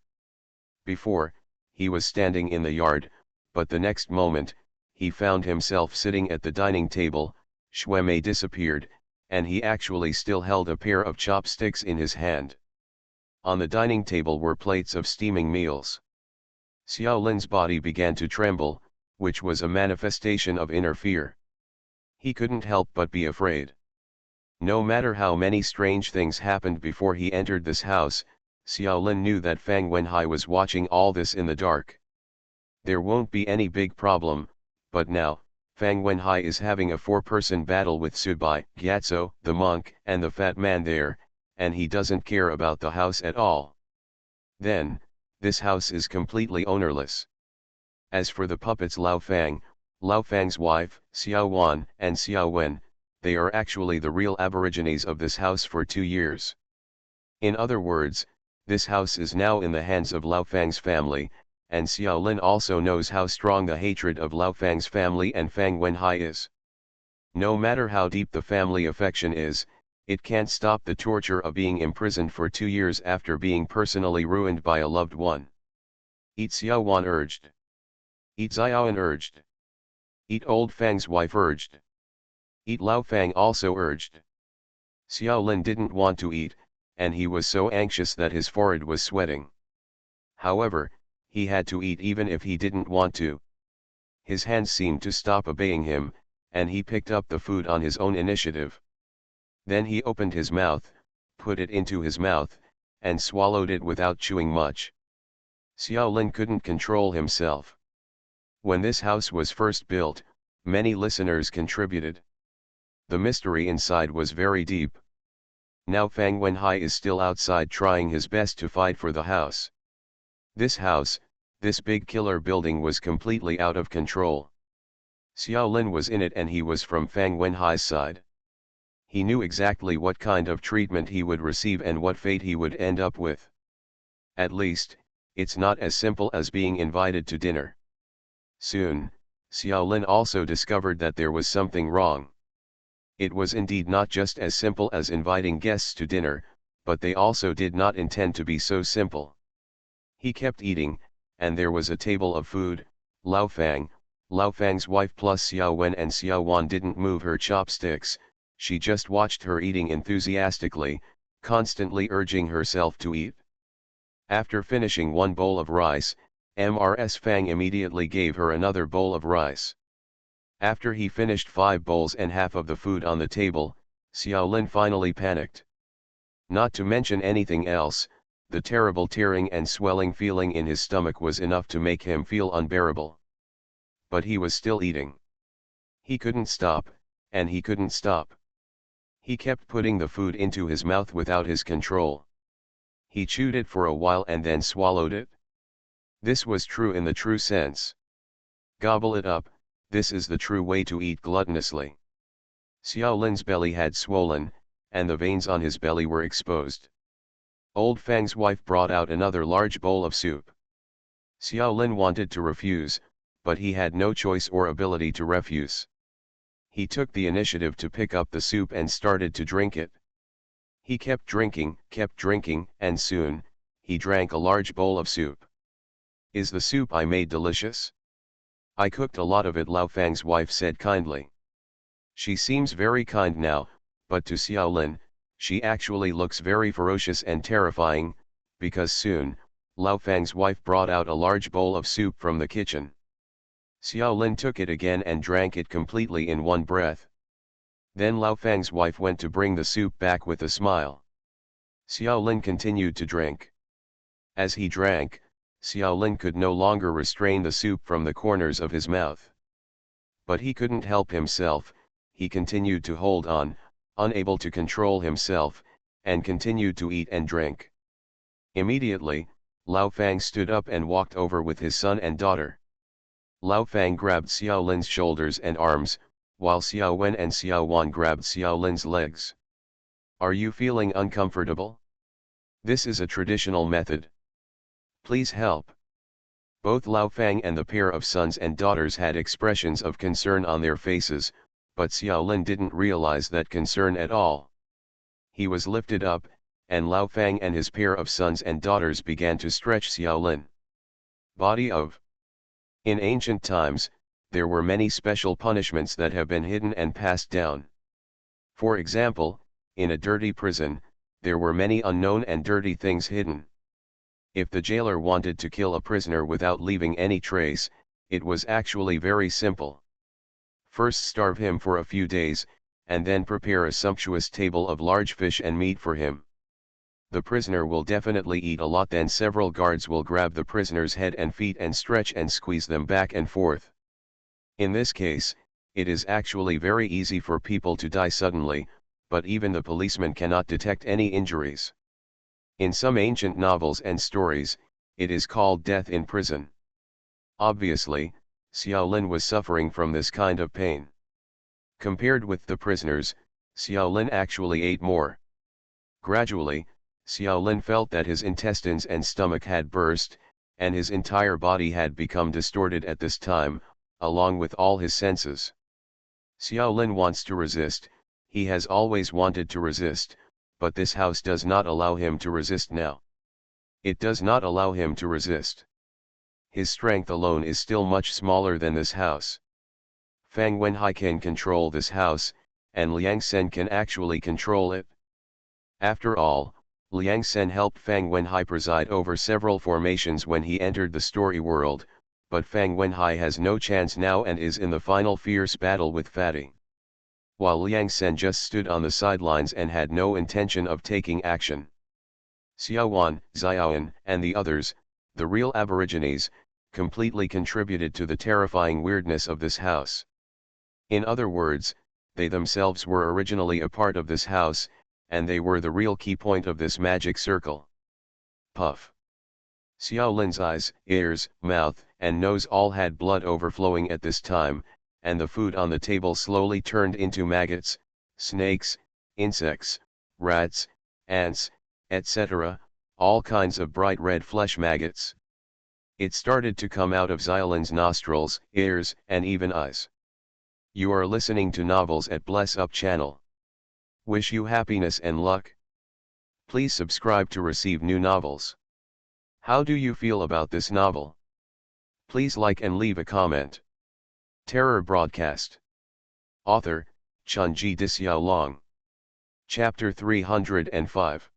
Before, he was standing in the yard, but the next moment, he found himself sitting at the dining table. Xuemei disappeared, and he actually still held a pair of chopsticks in his hand. On the dining table were plates of steaming meals. Xiao Lin's body began to tremble, which was a manifestation of inner fear. He couldn't help but be afraid. No matter how many strange things happened before he entered this house, Xiao Lin knew that Fang Wenhai was watching all this in the dark. There won't be any big problem, but now, Fang Wenhai is having a four-person battle with Su Bai, Gyatso, the monk, and the fat man there, and he doesn't care about the house at all. Then, this house is completely ownerless. As for the puppets Lao Fang's wife, Xiao Wan, and Xiao Wen, they are actually the real aborigines of this house for 2 years. In other words, this house is now in the hands of Lao Fang's family, and Xiao Lin also knows how strong the hatred of Lao Fang's family and Fang Wenhai is. No matter how deep the family affection is, it can't stop the torture of being imprisoned for 2 years after being personally ruined by a loved one. Eat, Xiao Wan urged. Eat, Xiaoan urged. Eat, old Fang's wife urged. Eat, Lao Fang also urged. Xiao Lin didn't want to eat, and he was so anxious that his forehead was sweating. However, he had to eat even if he didn't want to. His hands seemed to stop obeying him, and he picked up the food on his own initiative. Then he opened his mouth, put it into his mouth, and swallowed it without chewing much. Xiao Lin couldn't control himself. When this house was first built, many listeners contributed. The mystery inside was very deep. Now Fang Wenhai is still outside trying his best to fight for the house. This house, this big killer building was completely out of control. Xiao Lin was in it and he was from Fang Wenhai's side. He knew exactly what kind of treatment he would receive and what fate he would end up with. At least, it's not as simple as being invited to dinner. Soon, Xiao Lin also discovered that there was something wrong. It was indeed not just as simple as inviting guests to dinner, but they also did not intend to be so simple. He kept eating, and there was a table of food. Lao Fang's wife plus Xiao Wen and Xiao Wan didn't move her chopsticks, she just watched her eating enthusiastically, constantly urging herself to eat. After finishing one bowl of rice, Mrs. Fang immediately gave her another bowl of rice. After he finished 5 bowls and half of the food on the table, Xiaolin finally panicked. Not to mention anything else, the terrible tearing and swelling feeling in his stomach was enough to make him feel unbearable. But he was still eating. He couldn't stop, and he couldn't stop. He kept putting the food into his mouth without his control. He chewed it for a while and then swallowed it. This was true in the true sense. Gobble it up, this is the true way to eat gluttonously. Xiaolin's belly had swollen, and the veins on his belly were exposed. Old Fang's wife brought out another large bowl of soup. Xiaolin wanted to refuse, but he had no choice or ability to refuse. He took the initiative to pick up the soup and started to drink it. He kept drinking, and soon, he drank a large bowl of soup. "Is the soup I made delicious?" "I cooked a lot of it," Lao Fang's wife said kindly. She seems very kind now, but to Xiaolin, she actually looks very ferocious and terrifying, because soon, Lao Fang's wife brought out a large bowl of soup from the kitchen. Xiaolin took it again and drank it completely in one breath. Then Lao Fang's wife went to bring the soup back with a smile. Xiaolin continued to drink. As he drank, Xiaolin could no longer restrain the soup from the corners of his mouth. But he couldn't help himself, he continued to hold on, unable to control himself, and continued to eat and drink. Immediately, Lao Fang stood up and walked over with his son and daughter. Lao Fang grabbed Xiaolin's shoulders and arms, while Xiao Wen and Xiao Wan grabbed Xiaolin's legs. "Are you feeling uncomfortable? This is a traditional method. Please help." Both Lao Fang and the pair of sons and daughters had expressions of concern on their faces, but Xiaolin didn't realize that concern at all. He was lifted up, and Lao Fang and his pair of sons and daughters began to stretch Xiaolin. Body of. In ancient times, there were many special punishments that have been hidden and passed down. For example, in a dirty prison, there were many unknown and dirty things hidden. If the jailer wanted to kill a prisoner without leaving any trace, it was actually very simple. First starve him for a few days, and then prepare a sumptuous table of large fish and meat for him. The prisoner will definitely eat a lot, then several guards will grab the prisoner's head and feet and stretch and squeeze them back and forth. In this case, it is actually very easy for people to die suddenly, but even the policeman cannot detect any injuries. In some ancient novels and stories, it is called death in prison. Obviously, Xiaolin was suffering from this kind of pain. Compared with the prisoners, Xiaolin actually ate more. Gradually, Xiaolin felt that his intestines and stomach had burst, and his entire body had become distorted at this time, along with all his senses. Xiaolin wants to resist, he has always wanted to resist, but this house does not allow him to resist now. It does not allow him to resist. His strength alone is still much smaller than this house. Fang Wenhai can control this house, and Liang Sen can actually control it. After all, Liang Sen helped Fang Wenhai preside over several formations when he entered the story world, but Fang Wenhai has no chance now and is in the final fierce battle with Fatty. While Liang Sen just stood on the sidelines and had no intention of taking action. Xiao Wan, Xiaoan, and the others, the real aborigines, completely contributed to the terrifying weirdness of this house. In other words, they themselves were originally a part of this house, and they were the real key point of this magic circle. Puff. Xiaolin's eyes, ears, mouth, and nose all had blood overflowing at this time, and the food on the table slowly turned into maggots, snakes, insects, rats, ants, etc., all kinds of bright red flesh maggots. It started to come out of Xiaolin's nostrils, ears, and even eyes. You are listening to Novels at Bless Up channel. Wish you happiness and luck. Please subscribe to receive new novels. How do you feel about this novel? Please like and leave a comment. Terror Broadcast. Author, Chunji Disiao. Chapter 305.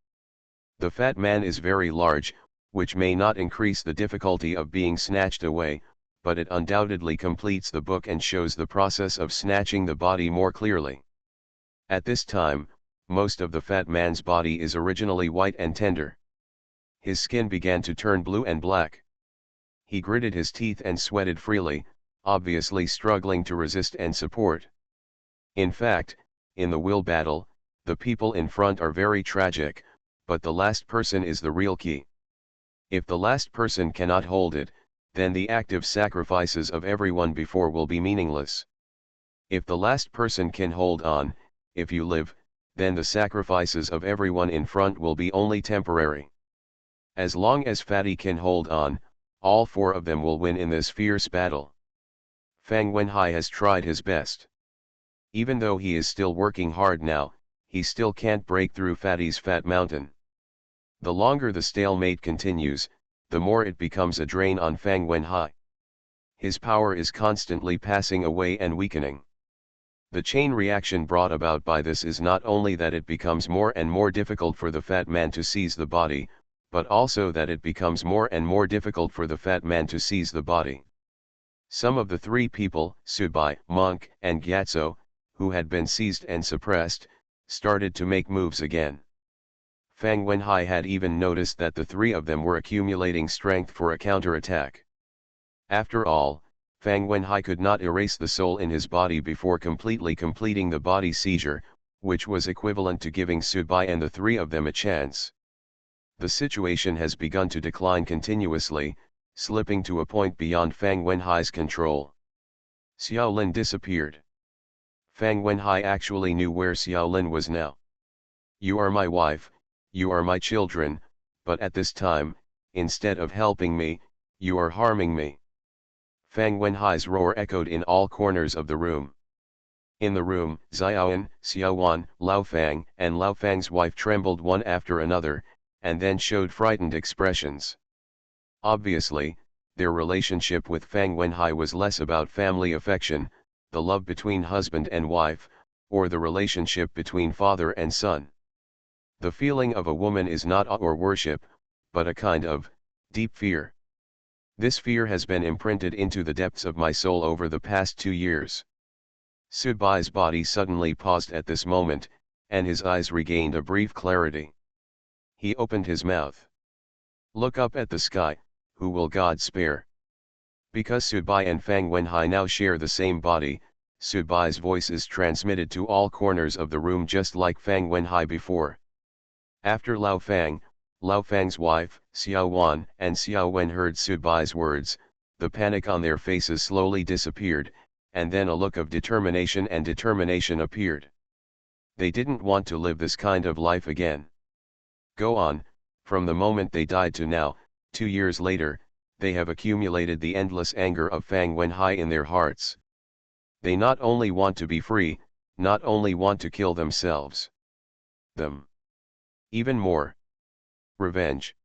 The fat man is very large, which may not increase the difficulty of being snatched away, but it undoubtedly completes the book and shows the process of snatching the body more clearly. At this time, most of the fat man's body is originally white and tender. His skin began to turn blue and black. He gritted his teeth and sweated freely, obviously struggling to resist and support. In fact, in the will battle, the people in front are very tragic, but the last person is the real key. If the last person cannot hold it, then the active sacrifices of everyone before will be meaningless. If the last person can hold on, if you live, then the sacrifices of everyone in front will be only temporary. As long as Fatty can hold on, all four of them will win in this fierce battle. Fang Wenhai has tried his best. Even though he is still working hard now, he still can't break through Fatty's fat mountain. The longer the stalemate continues, the more it becomes a drain on Fang Wenhai. His power is constantly passing away and weakening. The chain reaction brought about by this is not only that it becomes more and more difficult for the fat man to seize the body, but also that it becomes more and more difficult for the fat man to seize the body. Some of the three people, Subai, Monk, and Gyatso, who had been seized and suppressed, started to make moves again. Fang Wenhai had even noticed that the three of them were accumulating strength for a counterattack. After all, Fang Wenhai could not erase the soul in his body before completely completing the body seizure, which was equivalent to giving Subai and the three of them a chance. The situation has begun to decline continuously, slipping to a point beyond Fang Wenhai's control. Xiaolin disappeared. Fang Wenhai actually knew where Xiaolin was now. "You are my wife, you are my children, but at this time, instead of helping me, you are harming me." Fang Wenhai's roar echoed in all corners of the room. In the room, Xiaoan, Xiaowan, Lao Fang, and Lao Fang's wife trembled one after another, and then showed frightened expressions. Obviously, their relationship with Fang Wenhai was less about family affection, the love between husband and wife, or the relationship between father and son. The feeling of a woman is not awe or worship, but a kind of deep fear. This fear has been imprinted into the depths of my soul over the past 2 years. Subai's body suddenly paused at this moment, and his eyes regained a brief clarity. He opened his mouth. "Look up at the sky, who will God spare?" Because Subai and Fang Wenhai now share the same body, Subai's voice is transmitted to all corners of the room just like Fang Wenhai before. After Lao Fang's wife, Xiao Wan and Xiao Wen heard Subai's words, the panic on their faces slowly disappeared, and then a look of determination appeared. They didn't want to live this kind of life again. Go on, from the moment they died to now, 2 years later, they have accumulated the endless anger of Fang Wenhai in their hearts. They not only want to be free, not only want to kill themselves. Even more. Revenge.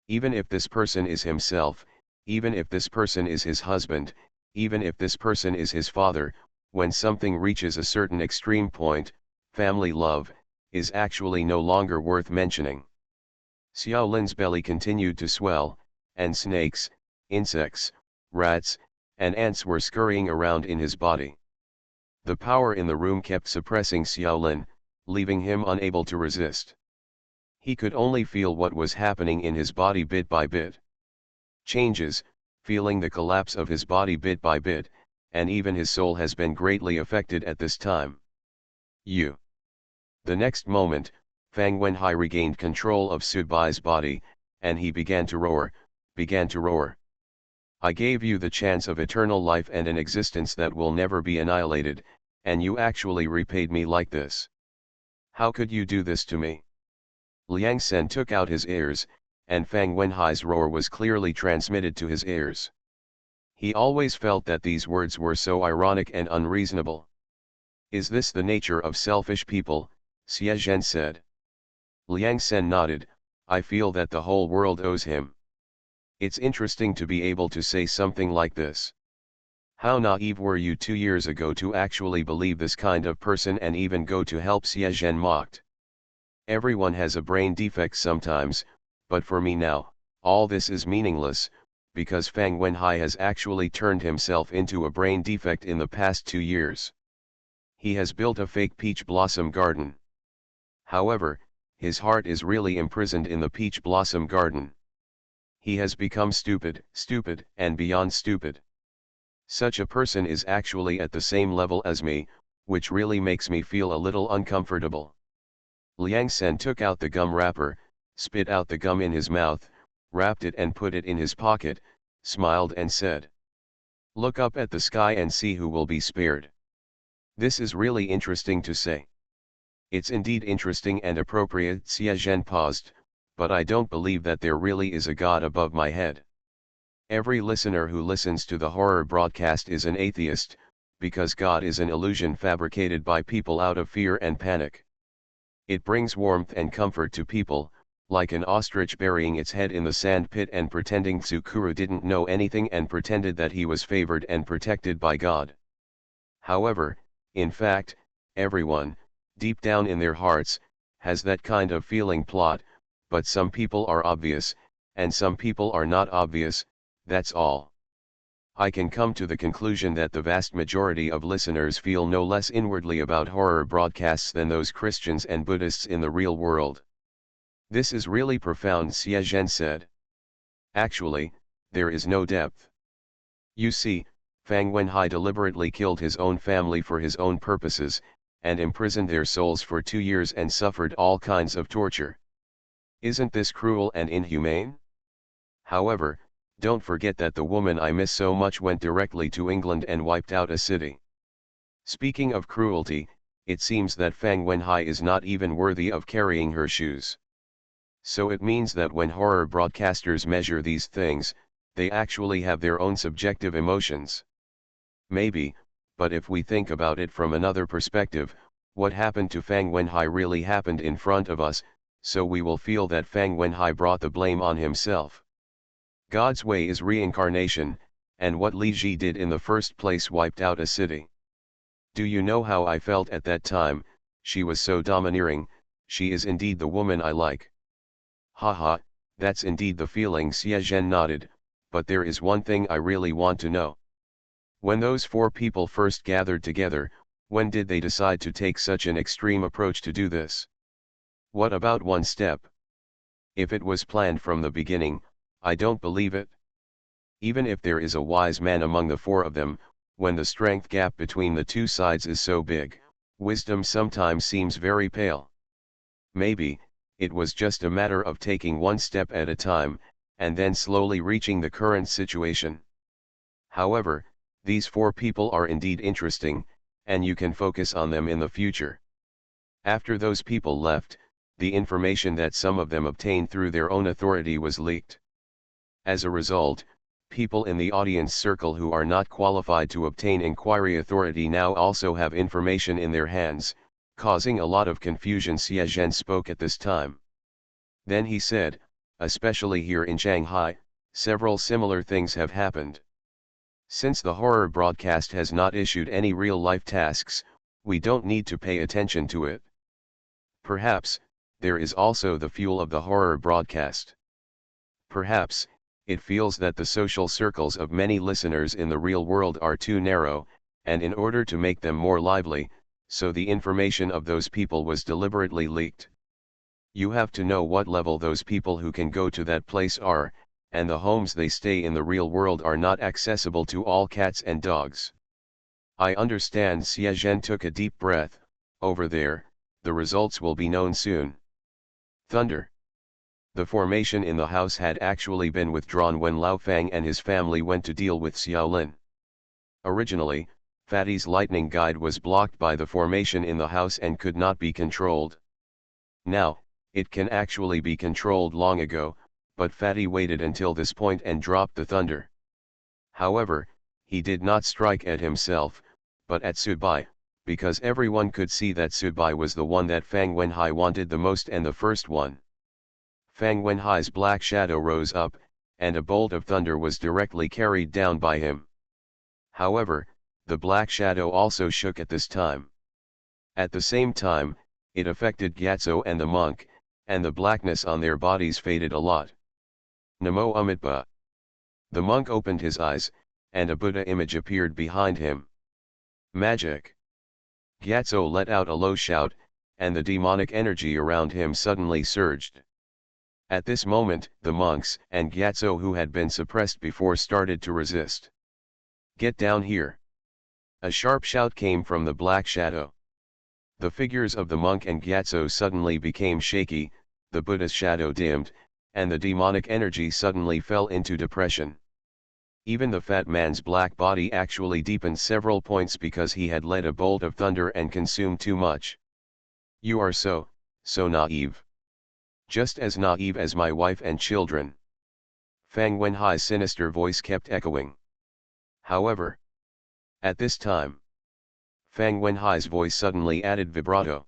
Even if this person is himself, even if this person is his husband, even if this person is his father, when something reaches a certain extreme point, family love is actually no longer worth mentioning. Xiaolin's belly continued to swell, and snakes, insects, rats, and ants were scurrying around in his body. The power in the room kept suppressing Xiaolin, leaving him unable to resist. He could only feel what was happening in his body bit by bit. Changes, feeling the collapse of his body bit by bit, and even his soul has been greatly affected at this time. The next moment, Fang Wenhai regained control of Subai's body, and he began to roar. "I gave you the chance of eternal life and an existence that will never be annihilated, and you actually repaid me like this. How could you do this to me?" Liang Sen took out his ears, and Fang Wenhai's roar was clearly transmitted to his ears. He always felt that these words were so ironic and unreasonable. "Is this the nature of selfish people?" Xie Zhen said. Liang Sen nodded. "I feel that the whole world owes him. It's interesting to be able to say something like this. How naive were you 2 years ago to actually believe this kind of person and even go to help?" Xie Zhen mocked. "Everyone has a brain defect sometimes, but for me now, All this is meaningless, because Fang Wenhai has actually turned himself into a brain defect in the past 2 years. He has built a fake peach blossom garden. However, his heart is really imprisoned in the peach blossom garden. He has become stupid, and beyond stupid. Such a person is actually at the same level as me, which really makes me feel a little uncomfortable. Liang Sen took out the gum wrapper, spit out the gum in his mouth, wrapped it and put it in his pocket, smiled and said, "Look up at the sky and see who will be spared." This is really interesting to say. It's indeed interesting and appropriate. Xie Zhen paused, but I don't believe that there really is a God above my head. Every listener who listens to the horror broadcast is an atheist, because God is an illusion fabricated by people out of fear and panic. It brings warmth and comfort to people, like an ostrich burying its head in the sand pit and pretending Tsukuru didn't know anything and pretended that he was favored and protected by God. However, in fact, everyone, deep down in their hearts, has that kind of feeling plot, but some people are obvious, and some people are not obvious, that's all. I can come to the conclusion that the vast majority of listeners feel no less inwardly about horror broadcasts than those Christians and Buddhists in the real world. This is really profound, Xie Zhen said. Actually, there is no depth. You see, Fang Wenhai deliberately killed his own family for his own purposes, and imprisoned their souls for 2 years and suffered all kinds of torture. Isn't this cruel and inhumane? However, don't forget that the woman I miss so much went directly to England and wiped out a city. Speaking of cruelty, it seems that Fang Wenhai is not even worthy of carrying her shoes. So it means that when horror broadcasters measure these things, they actually have their own subjective emotions. Maybe, but if we think about it from another perspective, what happened to Fang Wenhai really happened in front of us, so we will feel that Fang Wenhai brought the blame on himself. God's way is reincarnation, and what Li Ji did in the first place wiped out a city. Do you know how I felt at that time? She was so domineering. She is indeed the woman I like. Haha, that's indeed the feeling. Xie Zhen nodded, but there is one thing I really want to know. When those 4 people first gathered together, when did they decide to take such an extreme approach to do this? What about one step? If it was planned from the beginning, I don't believe it. Even if there is a wise man among the 4 of them, when the strength gap between the 2 sides is so big, wisdom sometimes seems very pale. Maybe, it was just a matter of taking one step at a time, and then slowly reaching the current situation. However, these 4 people are indeed interesting, and you can focus on them in the future. After those people left, the information that some of them obtained through their own authority was leaked. As a result, people in the audience circle who are not qualified to obtain inquiry authority now also have information in their hands, causing a lot of confusion. Xie Zhen spoke at this time. Then he said, especially here in Shanghai, several similar things have happened. Since the horror broadcast has not issued any real-life tasks, we don't need to pay attention to it. Perhaps, there is also the fuel of the horror broadcast. Perhaps, it feels that the social circles of many listeners in the real world are too narrow, and in order to make them more lively, so the information of those people was deliberately leaked. You have to know what level those people who can go to that place are, and the homes they stay in the real world are not accessible to all cats and dogs. I understand. Xie Zhen took a deep breath. Over there, the results will be known soon. Thunder. The formation in the house had actually been withdrawn when Lao Fang and his family went to deal with Xiaolin. Originally, Fatty's lightning guide was blocked by the formation in the house and could not be controlled. Now, it can actually be controlled long ago, but Fatty waited until this point and dropped the thunder. However, he did not strike at himself, but at Subai, because everyone could see that Subai was the one that Fang Wenhai wanted the most and the first one. Fang Wenhai's black shadow rose up, and a bolt of thunder was directly carried down by him. However, the black shadow also shook at this time. At the same time, it affected Gyatso and the monk, and the blackness on their bodies faded a lot. Namo Amitabha. The monk opened his eyes, and a Buddha image appeared behind him. Magic! Gyatso let out a low shout, and the demonic energy around him suddenly surged. At this moment, the monks and Gyatso who had been suppressed before started to resist. Get down here! A sharp shout came from the black shadow. The figures of the monk and Gyatso suddenly became shaky, the Buddha's shadow dimmed, and the demonic energy suddenly fell into depression. Even the fat man's black body actually deepened several points because he had let a bolt of thunder and consumed too much. You are so naive. Just as naive as my wife and children. Fang Wenhai's sinister voice kept echoing. However, at this time, Fang Wenhai's voice suddenly added vibrato.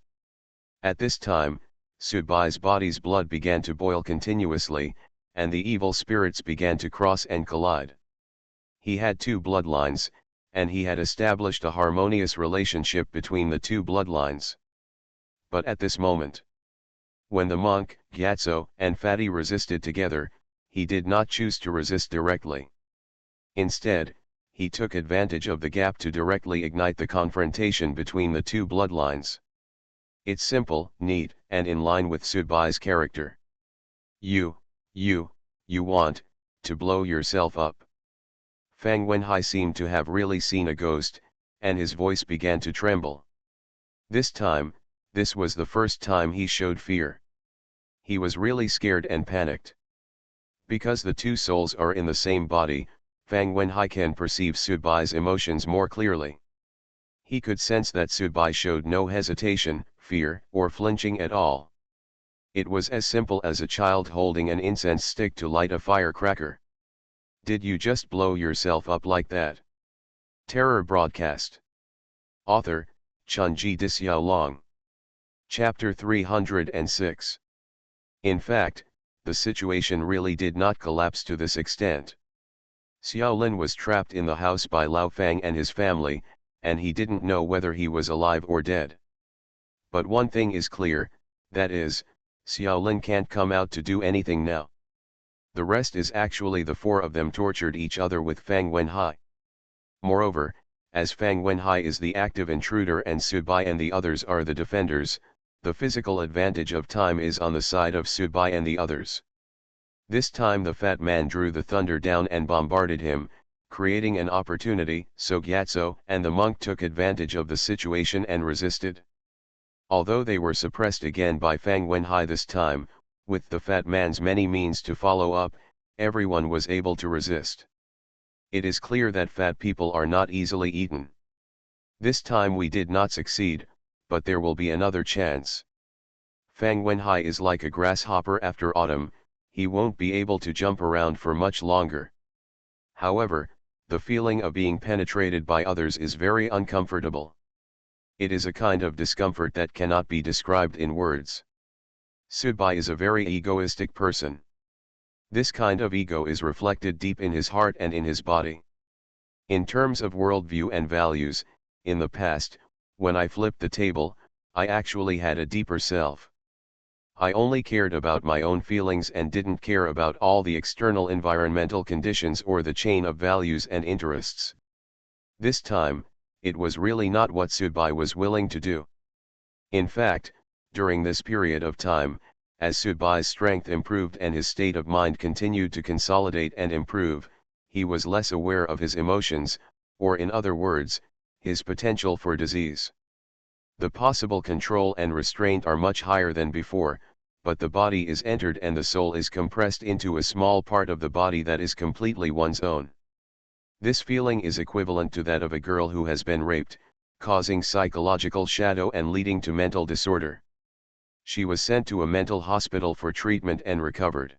At this time, Sudbai's body's blood began to boil continuously, and the evil spirits began to cross and collide. He had two bloodlines, and he had established a harmonious relationship between the two bloodlines. But at this moment, when the monk, Gyatso, and Fatty resisted together, he did not choose to resist directly. Instead, he took advantage of the gap to directly ignite the confrontation between the two bloodlines. It's simple, neat, and in line with Sudbai's character. You want to blow yourself up. Fang Wenhai seemed to have really seen a ghost, and his voice began to tremble. This was the first time he showed fear. He was really scared and panicked. Because the two souls are in the same body, Fang Wenhai can perceive Sudbai's emotions more clearly. He could sense that Sudbai showed no hesitation, fear, or flinching at all. It was as simple as a child holding an incense stick to light a firecracker. Did you just blow yourself up like that? Terror Broadcast. Author, Chunji Dixiaolong. Chapter 306. In fact, the situation really did not collapse to this extent. Xiaolin was trapped in the house by Lao Fang and his family, and he didn't know whether he was alive or dead. But one thing is clear, that is, Xiaolin can't come out to do anything now. The rest is actually the four of them tortured each other with Fang Wenhai. Moreover, as Fang Wenhai is the active intruder and Sudbai and the others are the defenders, the physical advantage of time is on the side of Sudbai and the others. This time the fat man drew the thunder down and bombarded him, creating an opportunity, so Gyatso and the monk took advantage of the situation and resisted. Although they were suppressed again by Fang Wenhai this time, with the fat man's many means to follow up, everyone was able to resist. It is clear that fat people are not easily eaten. This time we did not succeed, but there will be another chance. Fang Wenhai is like a grasshopper after autumn, he won't be able to jump around for much longer. However, the feeling of being penetrated by others is very uncomfortable. It is a kind of discomfort that cannot be described in words. Sudbai is a very egoistic person. This kind of ego is reflected deep in his heart and in his body. In terms of worldview and values, in the past, when I flipped the table, I actually had a deeper self. I only cared about my own feelings and didn't care about all the external environmental conditions or the chain of values and interests. This time, it was really not what Sudbai was willing to do. In fact, during this period of time, as Sudbai's strength improved and his state of mind continued to consolidate and improve, he was less aware of his emotions, or in other words, his potential for disease. The possible control and restraint are much higher than before, but the body is entered and the soul is compressed into a small part of the body that is completely one's own. This feeling is equivalent to that of a girl who has been raped, causing psychological shadow and leading to mental disorder. She was sent to a mental hospital for treatment and recovered.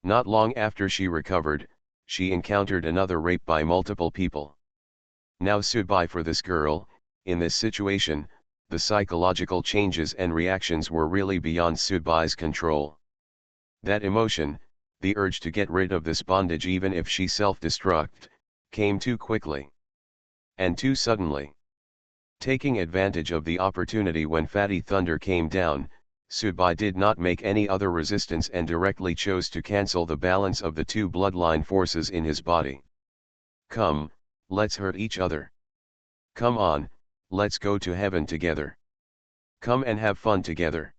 Not long after she recovered, she encountered another rape by multiple people. Now Sudbai for this girl, in this situation, the psychological changes and reactions were really beyond Sudbai's control. That emotion, the urge to get rid of this bondage even if she self-destruct, came too quickly. And too suddenly. Taking advantage of the opportunity when Fatty Thunder came down, Subai did not make any other resistance and directly chose to cancel the balance of the two bloodline forces in his body. Come, let's hurt each other. Come on, let's go to heaven together. Come and have fun together.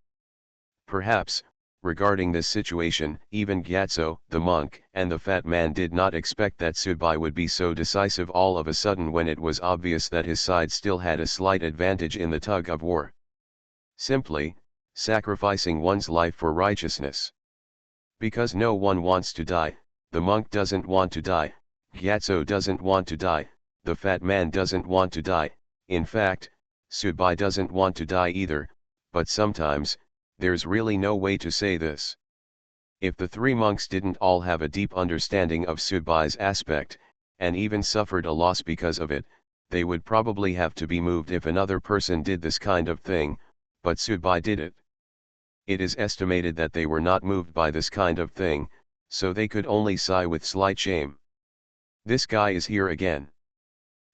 Perhaps, regarding this situation, even Gyatso, the monk, and the fat man did not expect that Subai would be so decisive all of a sudden when it was obvious that his side still had a slight advantage in the tug of war. Simply, sacrificing one's life for righteousness. Because no one wants to die, the monk doesn't want to die, Gyatso doesn't want to die, the fat man doesn't want to die, in fact, Subai doesn't want to die either, but sometimes, there's really no way to say this. If the three monks didn't all have a deep understanding of Subai's aspect, and even suffered a loss because of it, they would probably have to be moved if another person did this kind of thing, but Subai did it. It is estimated that they were not moved by this kind of thing, so they could only sigh with slight shame. This guy is here again.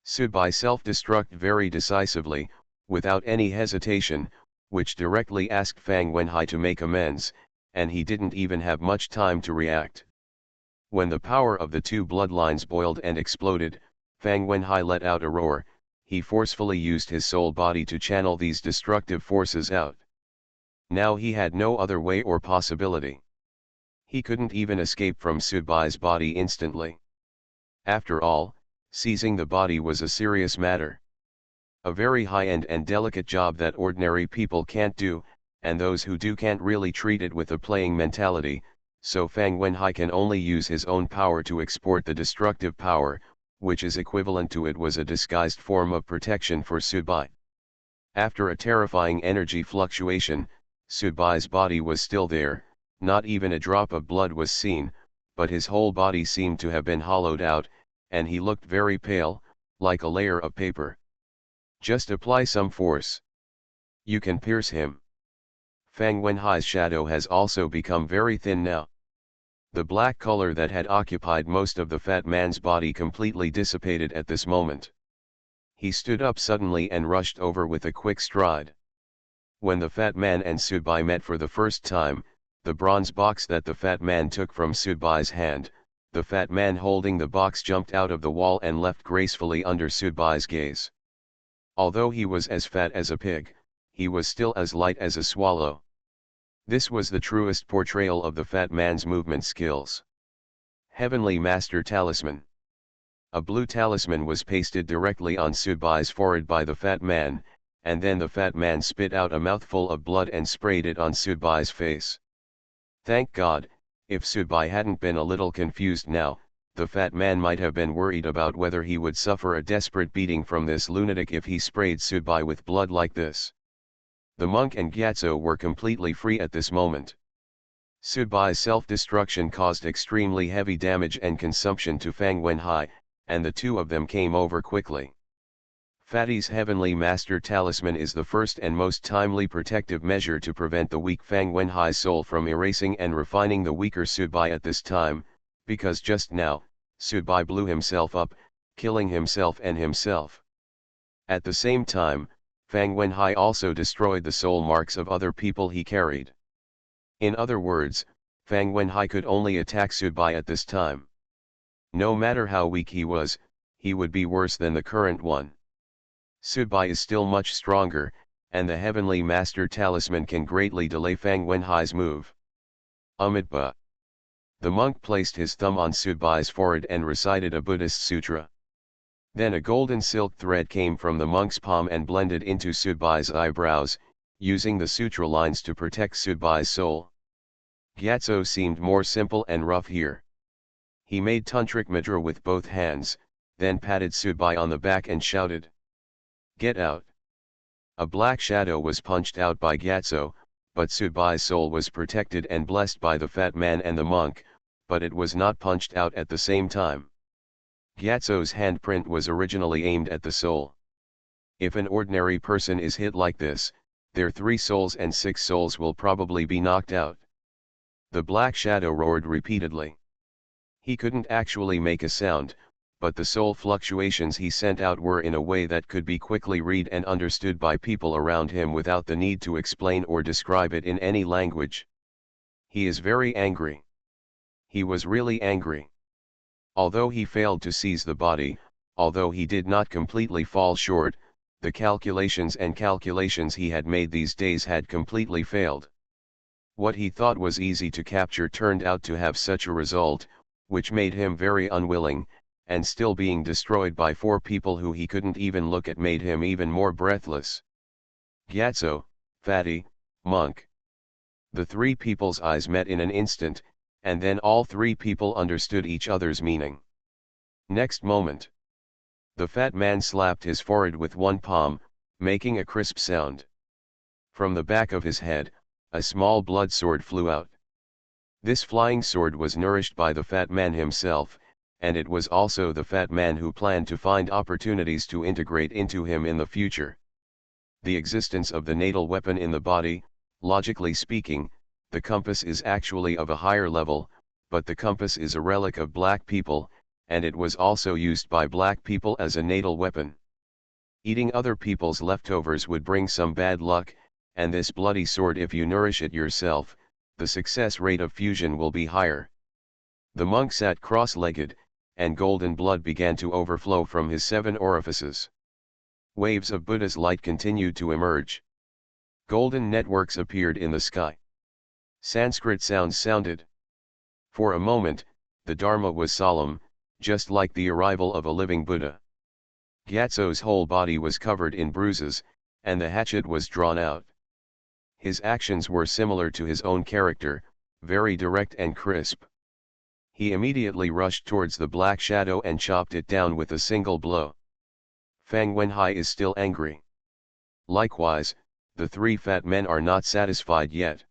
Subai self-destruct very decisively, without any hesitation, which directly asked Fang Wenhai to make amends, and he didn't even have much time to react. When the power of the two bloodlines boiled and exploded, Fang Wenhai let out a roar. He forcefully used his soul body to channel these destructive forces out. Now he had no other way or possibility. He couldn't even escape from Subai's body instantly. After all, seizing the body was a serious matter. A very high-end and delicate job that ordinary people can't do, and those who do can't really treat it with a playing mentality, so Fang Wenhai can only use his own power to export the destructive power, which is equivalent to it was a disguised form of protection for Subai. After a terrifying energy fluctuation, Subai's body was still there, not even a drop of blood was seen, but his whole body seemed to have been hollowed out, and he looked very pale, like a layer of paper. Just apply some force. You can pierce him. Fang Wenhai's shadow has also become very thin now. The black color that had occupied most of the fat man's body completely dissipated at this moment. He stood up suddenly and rushed over with a quick stride. When the fat man and Subai met for the first time, the bronze box that the fat man took from Subai's hand, the fat man holding the box jumped out of the wall and left gracefully under Subai's gaze. Although he was as fat as a pig, he was still as light as a swallow. This was the truest portrayal of the fat man's movement skills. Heavenly Master Talisman. A blue talisman was pasted directly on Subai's forehead by the fat man, and then the fat man spit out a mouthful of blood and sprayed it on Subai's face. Thank God, if Subai hadn't been a little confused now, the fat man might have been worried about whether he would suffer a desperate beating from this lunatic if he sprayed Subai with blood like this. The monk and Gyatso were completely free at this moment. Subai's self-destruction caused extremely heavy damage and consumption to Fang Wenhai, and the two of them came over quickly. Fatty's Heavenly Master Talisman is the first and most timely protective measure to prevent the weak Fang Wenhai's soul from erasing and refining the weaker Subai at this time, because just now, Subai blew himself up, killing himself and himself. At the same time, Fang Wenhai also destroyed the soul marks of other people he carried. In other words, Fang Wenhai could only attack Subai at this time. No matter how weak he was, he would be worse than the current one. Subai is still much stronger, and the Heavenly Master Talisman can greatly delay Fang Wenhai's move. Amitabha. The monk placed his thumb on Subai's forehead and recited a Buddhist sutra. Then a golden silk thread came from the monk's palm and blended into Subai's eyebrows, using the sutra lines to protect Subai's soul. Gyatso seemed more simple and rough here. He made tantric mudra with both hands, then patted Subai on the back and shouted, "Get out!" A black shadow was punched out by Gyatso, but Subai's soul was protected and blessed by the fat man and the monk, but it was not punched out at the same time. Gyatso's handprint was originally aimed at the soul. If an ordinary person is hit like this, their 3 souls and 6 souls will probably be knocked out. The black shadow roared repeatedly. He couldn't actually make a sound, but the soul fluctuations he sent out were in a way that could be quickly read and understood by people around him without the need to explain or describe it in any language. He is very angry. He was really angry. Although he failed to seize the body, although he did not completely fall short, the calculations he had made these days had completely failed. What he thought was easy to capture turned out to have such a result, which made him very unwilling, and still being destroyed by 4 people who he couldn't even look at made him even more breathless. Gyatso, Fatty, Monk. The 3 people's eyes met in an instant, and then all 3 people understood each other's meaning. Next moment, the fat man slapped his forehead with one palm, making a crisp sound. From the back of his head, a small blood sword flew out. This flying sword was nourished by the fat man himself, and it was also the fat man who planned to find opportunities to integrate into him in the future. The existence of the natal weapon in the body, logically speaking, the compass is actually of a higher level, but the compass is a relic of black people, and it was also used by black people as a natal weapon. Eating other people's leftovers would bring some bad luck, and this bloody sword, if you nourish it yourself, the success rate of fusion will be higher. The monk sat cross-legged, and golden blood began to overflow from his 7 orifices. Waves of Buddha's light continued to emerge. Golden networks appeared in the sky. Sanskrit sounds sounded. For a moment, the Dharma was solemn, just like the arrival of a living Buddha. Gyatso's whole body was covered in bruises, and the hatchet was drawn out. His actions were similar to his own character, very direct and crisp. He immediately rushed towards the black shadow and chopped it down with a single blow. Fang Wenhai is still angry. Likewise, the 3 fat men are not satisfied yet.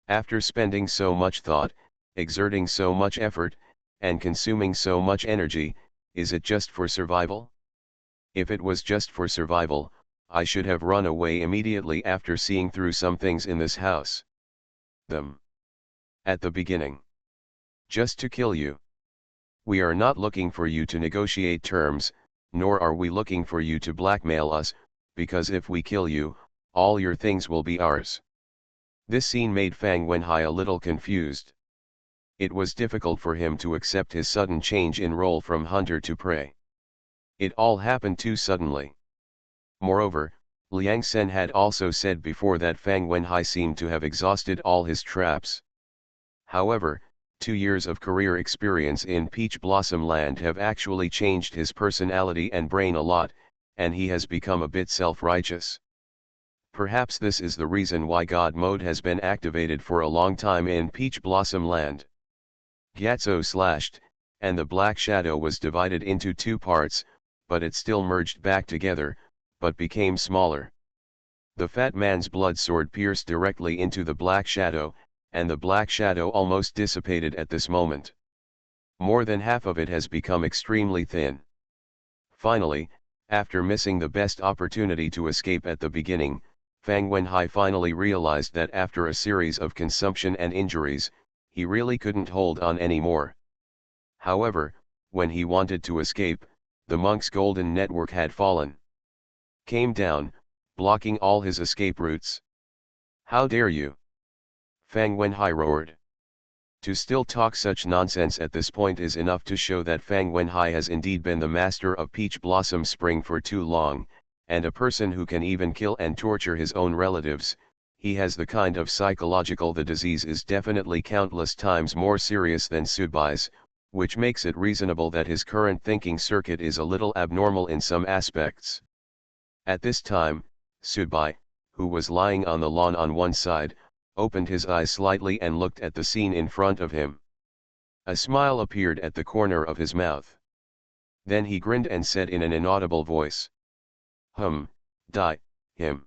After spending so much thought, exerting so much effort, and consuming so much energy, is it just for survival? If it was just for survival, I should have run away immediately after seeing through some things in this house. Them. At the beginning. Just to kill you. We are not looking for you to negotiate terms, nor are we looking for you to blackmail us, because if we kill you, all your things will be ours. This scene made Fang Wenhai a little confused. It was difficult for him to accept his sudden change in role from hunter to prey. It all happened too suddenly. Moreover, Liang Sen had also said before that Fang Wenhai seemed to have exhausted all his traps. However, 2 years of career experience in Peach Blossom Land have actually changed his personality and brain a lot, and he has become a bit self-righteous. Perhaps this is the reason why God mode has been activated for a long time in Peach Blossom Land. Gyatso slashed, and the black shadow was divided into 2 parts, but it still merged back together, but became smaller. The fat man's blood sword pierced directly into the black shadow, and the black shadow almost dissipated at this moment. More than half of it has become extremely thin. Finally, after missing the best opportunity to escape at the beginning, Fang Wenhai finally realized that after a series of consumption and injuries, he really couldn't hold on anymore. However, when he wanted to escape, the monk's golden network had fallen. Came down, blocking all his escape routes. How dare you? Fang Wenhai roared. To still talk such nonsense at this point is enough to show that Fang Wenhai has indeed been the master of Peach Blossom Spring for too long, and a person who can even kill and torture his own relatives. He has the kind of psychological the disease is definitely countless times more serious than Sudbai's, which makes it reasonable that his current thinking circuit is a little abnormal in some aspects. At this time, Sudbai, who was lying on the lawn on one side, opened his eyes slightly and looked at the scene in front of him. A smile appeared at the corner of his mouth. Then he grinned and said in an inaudible voice, Die, him.